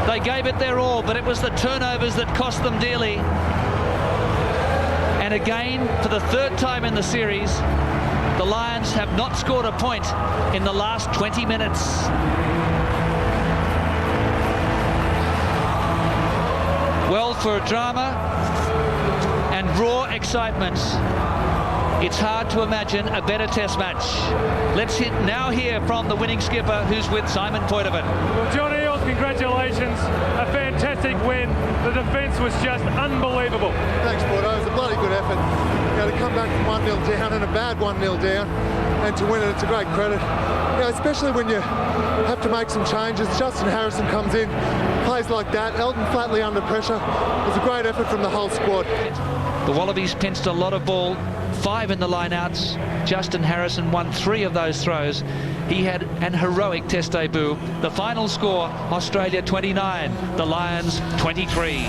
They gave it their all, but it was the turnovers that cost them dearly. And again, for the 3rd time in the series, the Lions have not scored a point in the last 20 minutes. Well, for drama and raw excitement, it's hard to imagine a better test match. Let's now hear from the winning skipper, who's with Simon Poitevin. Well, John Eales, congratulations. A fantastic win. The defence was just unbelievable. Thanks, Porto. It was a bloody good effort. You know, to come back from 1-0 down and a bad 1-0 down and to win it, it's a great credit. You know, especially when you have to make some changes. Justin Harrison comes in, plays like that. Elton Flatley under pressure. It was a great effort from the whole squad. The Wallabies pinched a lot of ball, 5 in the line-outs. Justin Harrison won 3 of those throws. He had an heroic test debut. The final score, Australia 29, the Lions 23.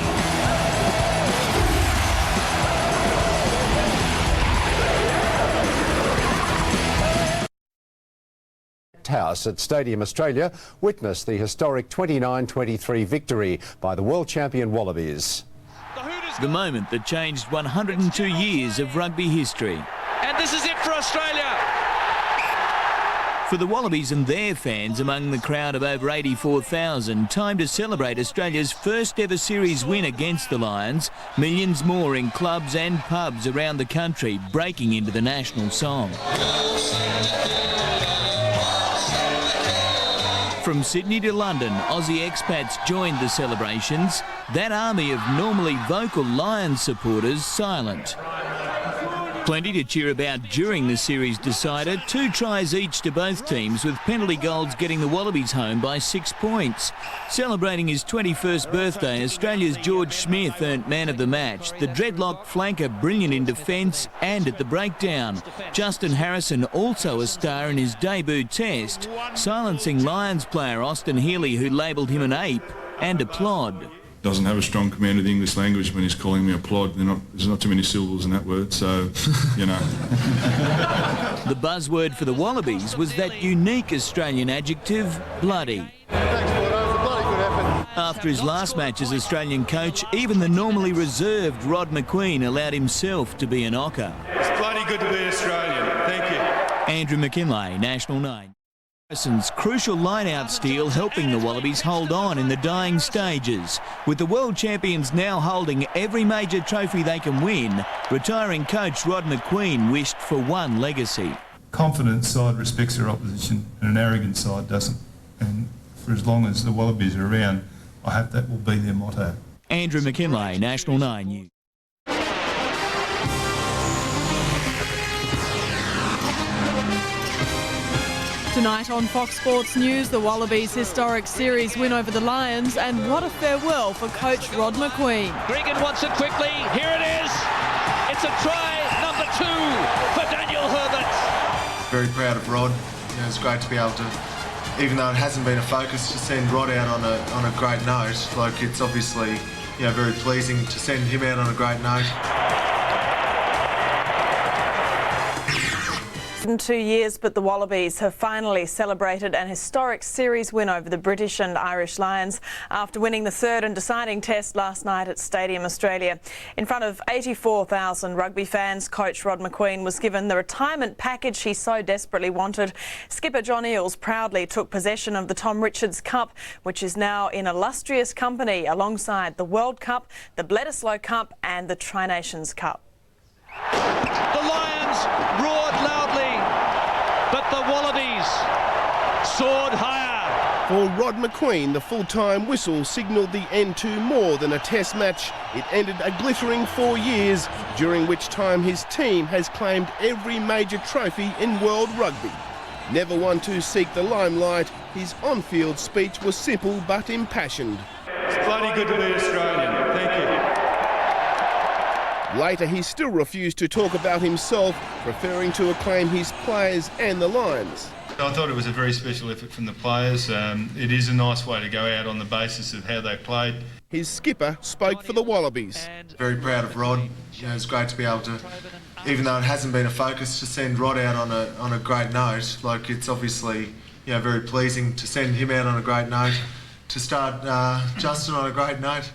House at Stadium Australia witnessed the historic 29-23 victory by the world champion Wallabies. The moment that changed 102 years of rugby history. And this is it for Australia. For the Wallabies and their fans among the crowd of over 84,000, time to celebrate Australia's first ever series win against the Lions. Millions more in clubs and pubs around the country breaking into the national song. From Sydney to London, Aussie expats joined the celebrations. That army of normally vocal Lions supporters silent. Plenty to cheer about during the series decider. 2 tries each to both teams, with penalty goals getting the Wallabies home by 6 points. Celebrating his 21st birthday, Australia's George Smith earned man of the match. The dreadlock flanker brilliant in defence and at the breakdown. Justin Harrison also a star in his debut test, silencing Lions player Austin Healey, who labelled him an ape and a plod. Doesn't have a strong command of the English language when he's calling me a plod. There's not too many syllables in that word, so, you know. The buzzword for the Wallabies was that unique Australian adjective, bloody. Thanks, Boyd. It was a bloody good effort. After his last match as Australian coach, even the normally reserved Rod McQueen allowed himself to be a knocker. It's bloody good to be Australian. Thank you. Andrew McKinlay, National 9. Harrison's crucial line-out steal helping the Wallabies hold on in the dying stages. With the world champions now holding every major trophy they can win, retiring coach Rod McQueen wished for one legacy. Confident side respects their opposition and an arrogant side doesn't. And for as long as the Wallabies are around, I hope that will be their motto. Andrew McKinlay, National 9 News. Tonight on Fox Sports News, the Wallabies' historic series win over the Lions, and what a farewell for coach Rod McQueen. Gregan wants it quickly. Here it is. It's a try number 2 for Daniel Herbert. Very proud of Rod. You know, it's great to be able to, even though it hasn't been a focus, to send Rod out on a great note. Like, it's obviously, you know, very pleasing to send him out on a great note. In 2 years, but the Wallabies have finally celebrated an historic series win over the British and Irish Lions after winning the third and deciding test last night at Stadium Australia. In front of 84,000 rugby fans, coach Rod McQueen was given the retirement package he so desperately wanted. Skipper John Eales proudly took possession of the Tom Richards Cup, which is now in illustrious company alongside the World Cup, the Bledisloe Cup and the Tri-Nations Cup. The Lions roared loudly, but the Wallabies soared higher. For Rod McQueen, the full-time whistle signalled the end to more than a test match. It ended a glittering 4 years, during which time his team has claimed every major trophy in world rugby. Never one to seek the limelight, his on-field speech was simple but impassioned. It's bloody good to be Australian. Thank you. Later, he still refused to talk about himself, preferring to acclaim his players and the Lions. I thought it was a very special effort from the players. It is a nice way to go out on the basis of how they played. His skipper spoke for the Wallabies. Very proud of Rod. You know, it's great to be able to, even though it hasn't been a focus, to send Rod out on a great note. Like, it's obviously, you know, very pleasing to send him out on a great note, to start Justin on a great note.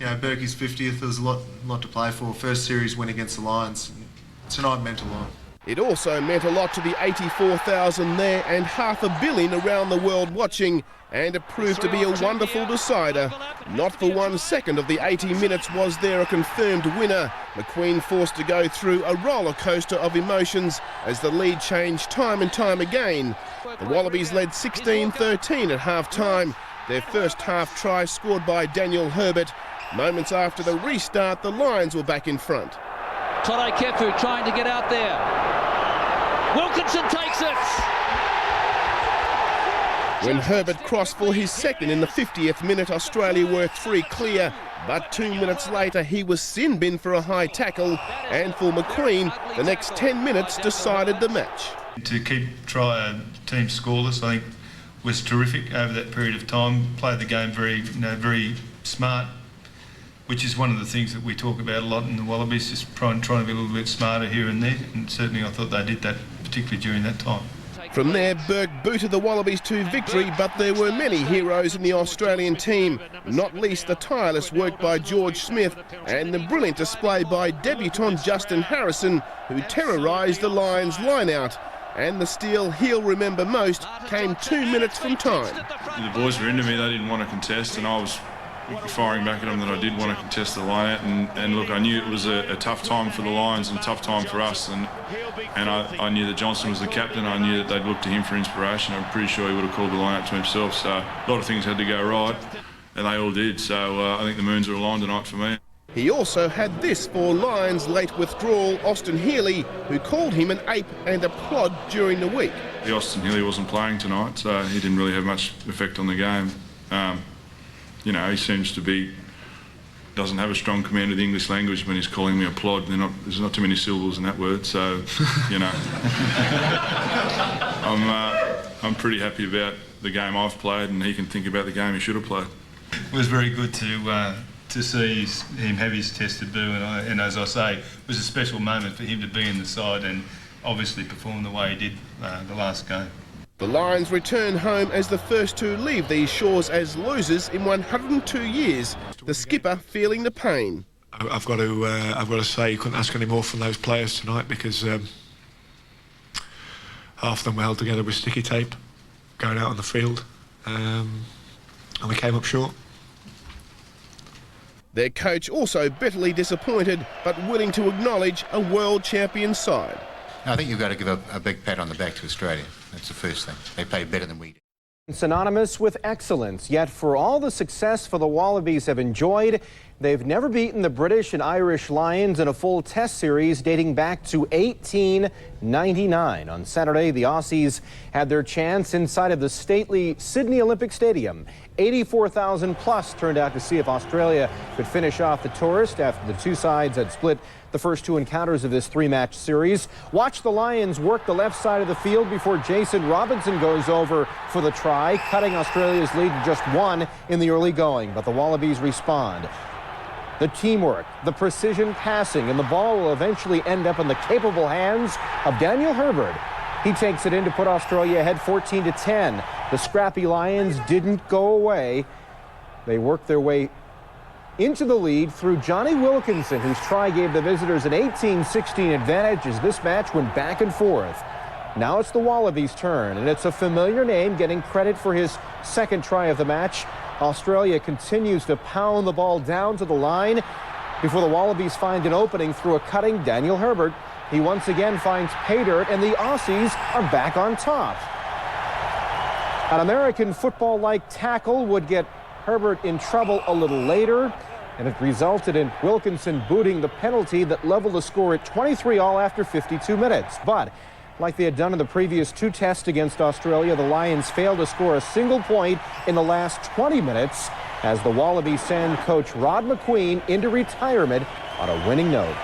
You know, Berkey's 50th, there was a lot to play for. First series win against the Lions. Tonight meant a lot. It also meant a lot to the 84,000 there and 500 million around the world watching, and it proved to be a wonderful decider. Not for 1 second of the 80 minutes was there a confirmed winner. McQueen forced to go through a roller coaster of emotions as the lead changed time and time again. The Wallabies led 16-13 at half-time. Their first half try scored by Daniel Herbert. Moments after the restart, the Lions were back in front. Torai Kefu trying to get out there. Wilkinson takes it. When Herbert crossed for his second in the 50th minute, Australia were 3 clear. But 2 minutes later, he was sin bin for a high tackle. And for McQueen, the next 10 minutes decided the match. To keep team scoreless, I think, was terrific over that period of time. Played the game very smart, which is one of the things that we talk about a lot in the Wallabies, just trying to be a little bit smarter here and there, and certainly I thought they did that, particularly during that time. From there, Burke booted the Wallabies to victory, but there were many heroes in the Australian team, not least the tireless work by George Smith and the brilliant display by debutant Justin Harrison, who terrorised the Lions line-out. And the steal he'll remember most came 2 minutes from time. The boys were into me, they didn't want to contest, and I was firing back at them that I did want to contest the line-out. And look, I knew it was a tough time for the Lions and a tough time for us, and I knew that Johnson was the captain. I knew that they'd look to him for inspiration. I'm pretty sure he would have called the line-out to himself, so a lot of things had to go right, and they all did. So I think the moons are aligned tonight for me. He also had this for Lions' late withdrawal, Austin Healey, who called him an ape and a plod during the week. Austin Healey wasn't playing tonight, so he didn't really have much effect on the game. You know, he seems to be, doesn't have a strong command of the English language when he's calling me a plod. There's not too many syllables in that word, so, you know. I'm pretty happy about the game I've played, and he can think about the game he should have played. It was very good to see him have his test debut, and as I say, it was a special moment for him to be in the side and obviously perform the way he did the last game. The Lions return home as the first to leave these shores as losers in 102 years, the skipper feeling the pain. I've got to say you couldn't ask any more from those players tonight, because half of them were held together with sticky tape going out on the field, and we came up short. Their coach also bitterly disappointed, but willing to acknowledge a world champion side. I think you've got to give a big pat on the back to Australia. That's the first thing. They play better than we do. Synonymous with excellence, yet for all the success the Wallabies have enjoyed, they've never beaten the British and Irish Lions in a full test series dating back to 1899. On Saturday, the Aussies had their chance inside of the stately Sydney Olympic Stadium. 84,000 plus turned out to see if Australia could finish off the tourist after the two sides had split the first two encounters of this three-match series. Watch the Lions work the left side of the field before Jason Robinson goes over for the try, cutting Australia's lead to just one in the early going. But the Wallabies respond. The teamwork, the precision passing, and the ball will eventually end up in the capable hands of Daniel Herbert. He takes it in to put Australia ahead 14-10. The scrappy Lions didn't go away. They worked their way into the lead through Johnny Wilkinson, whose try gave the visitors an 18-16 advantage as this match went back and forth. Now it's the Wallabies' turn, and it's a familiar name getting credit for his second try of the match. Australia continues to pound the ball down to the line before the Wallabies find an opening through a cutting Daniel Herbert. He once again finds pay dirt, and the Aussies are back on top. An American football-like tackle would get Herbert in trouble a little later, and it resulted in Wilkinson booting the penalty that leveled the score at 23-all after 52 minutes. But like they had done in the previous two tests against Australia, the Lions failed to score a single point in the last 20 minutes as the Wallabies send coach Rod McQueen into retirement on a winning note.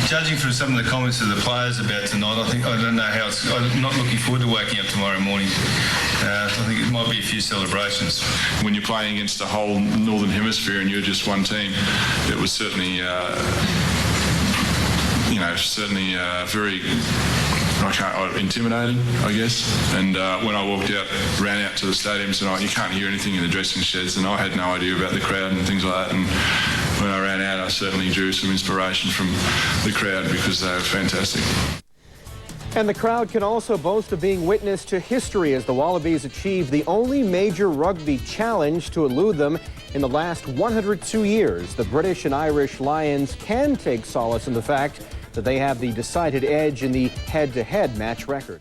Judging from some of the comments of the players about tonight, I don't know how it's. I'm not looking forward to waking up tomorrow morning. I think it might be a few celebrations. When you're playing against the whole Northern Hemisphere and you're just one team, it was certainly, very intimidating, I guess. And when I ran out to the stadium tonight, you can't hear anything in the dressing sheds, and I had no idea about the crowd and things like that. And when I ran out, I certainly drew some inspiration from the crowd because they were fantastic. And the crowd can also boast of being witness to history as the Wallabies achieve the only major rugby challenge to elude them in the last 102 years. The British and Irish Lions can take solace in the fact that they have the decided edge in the head-to-head match record.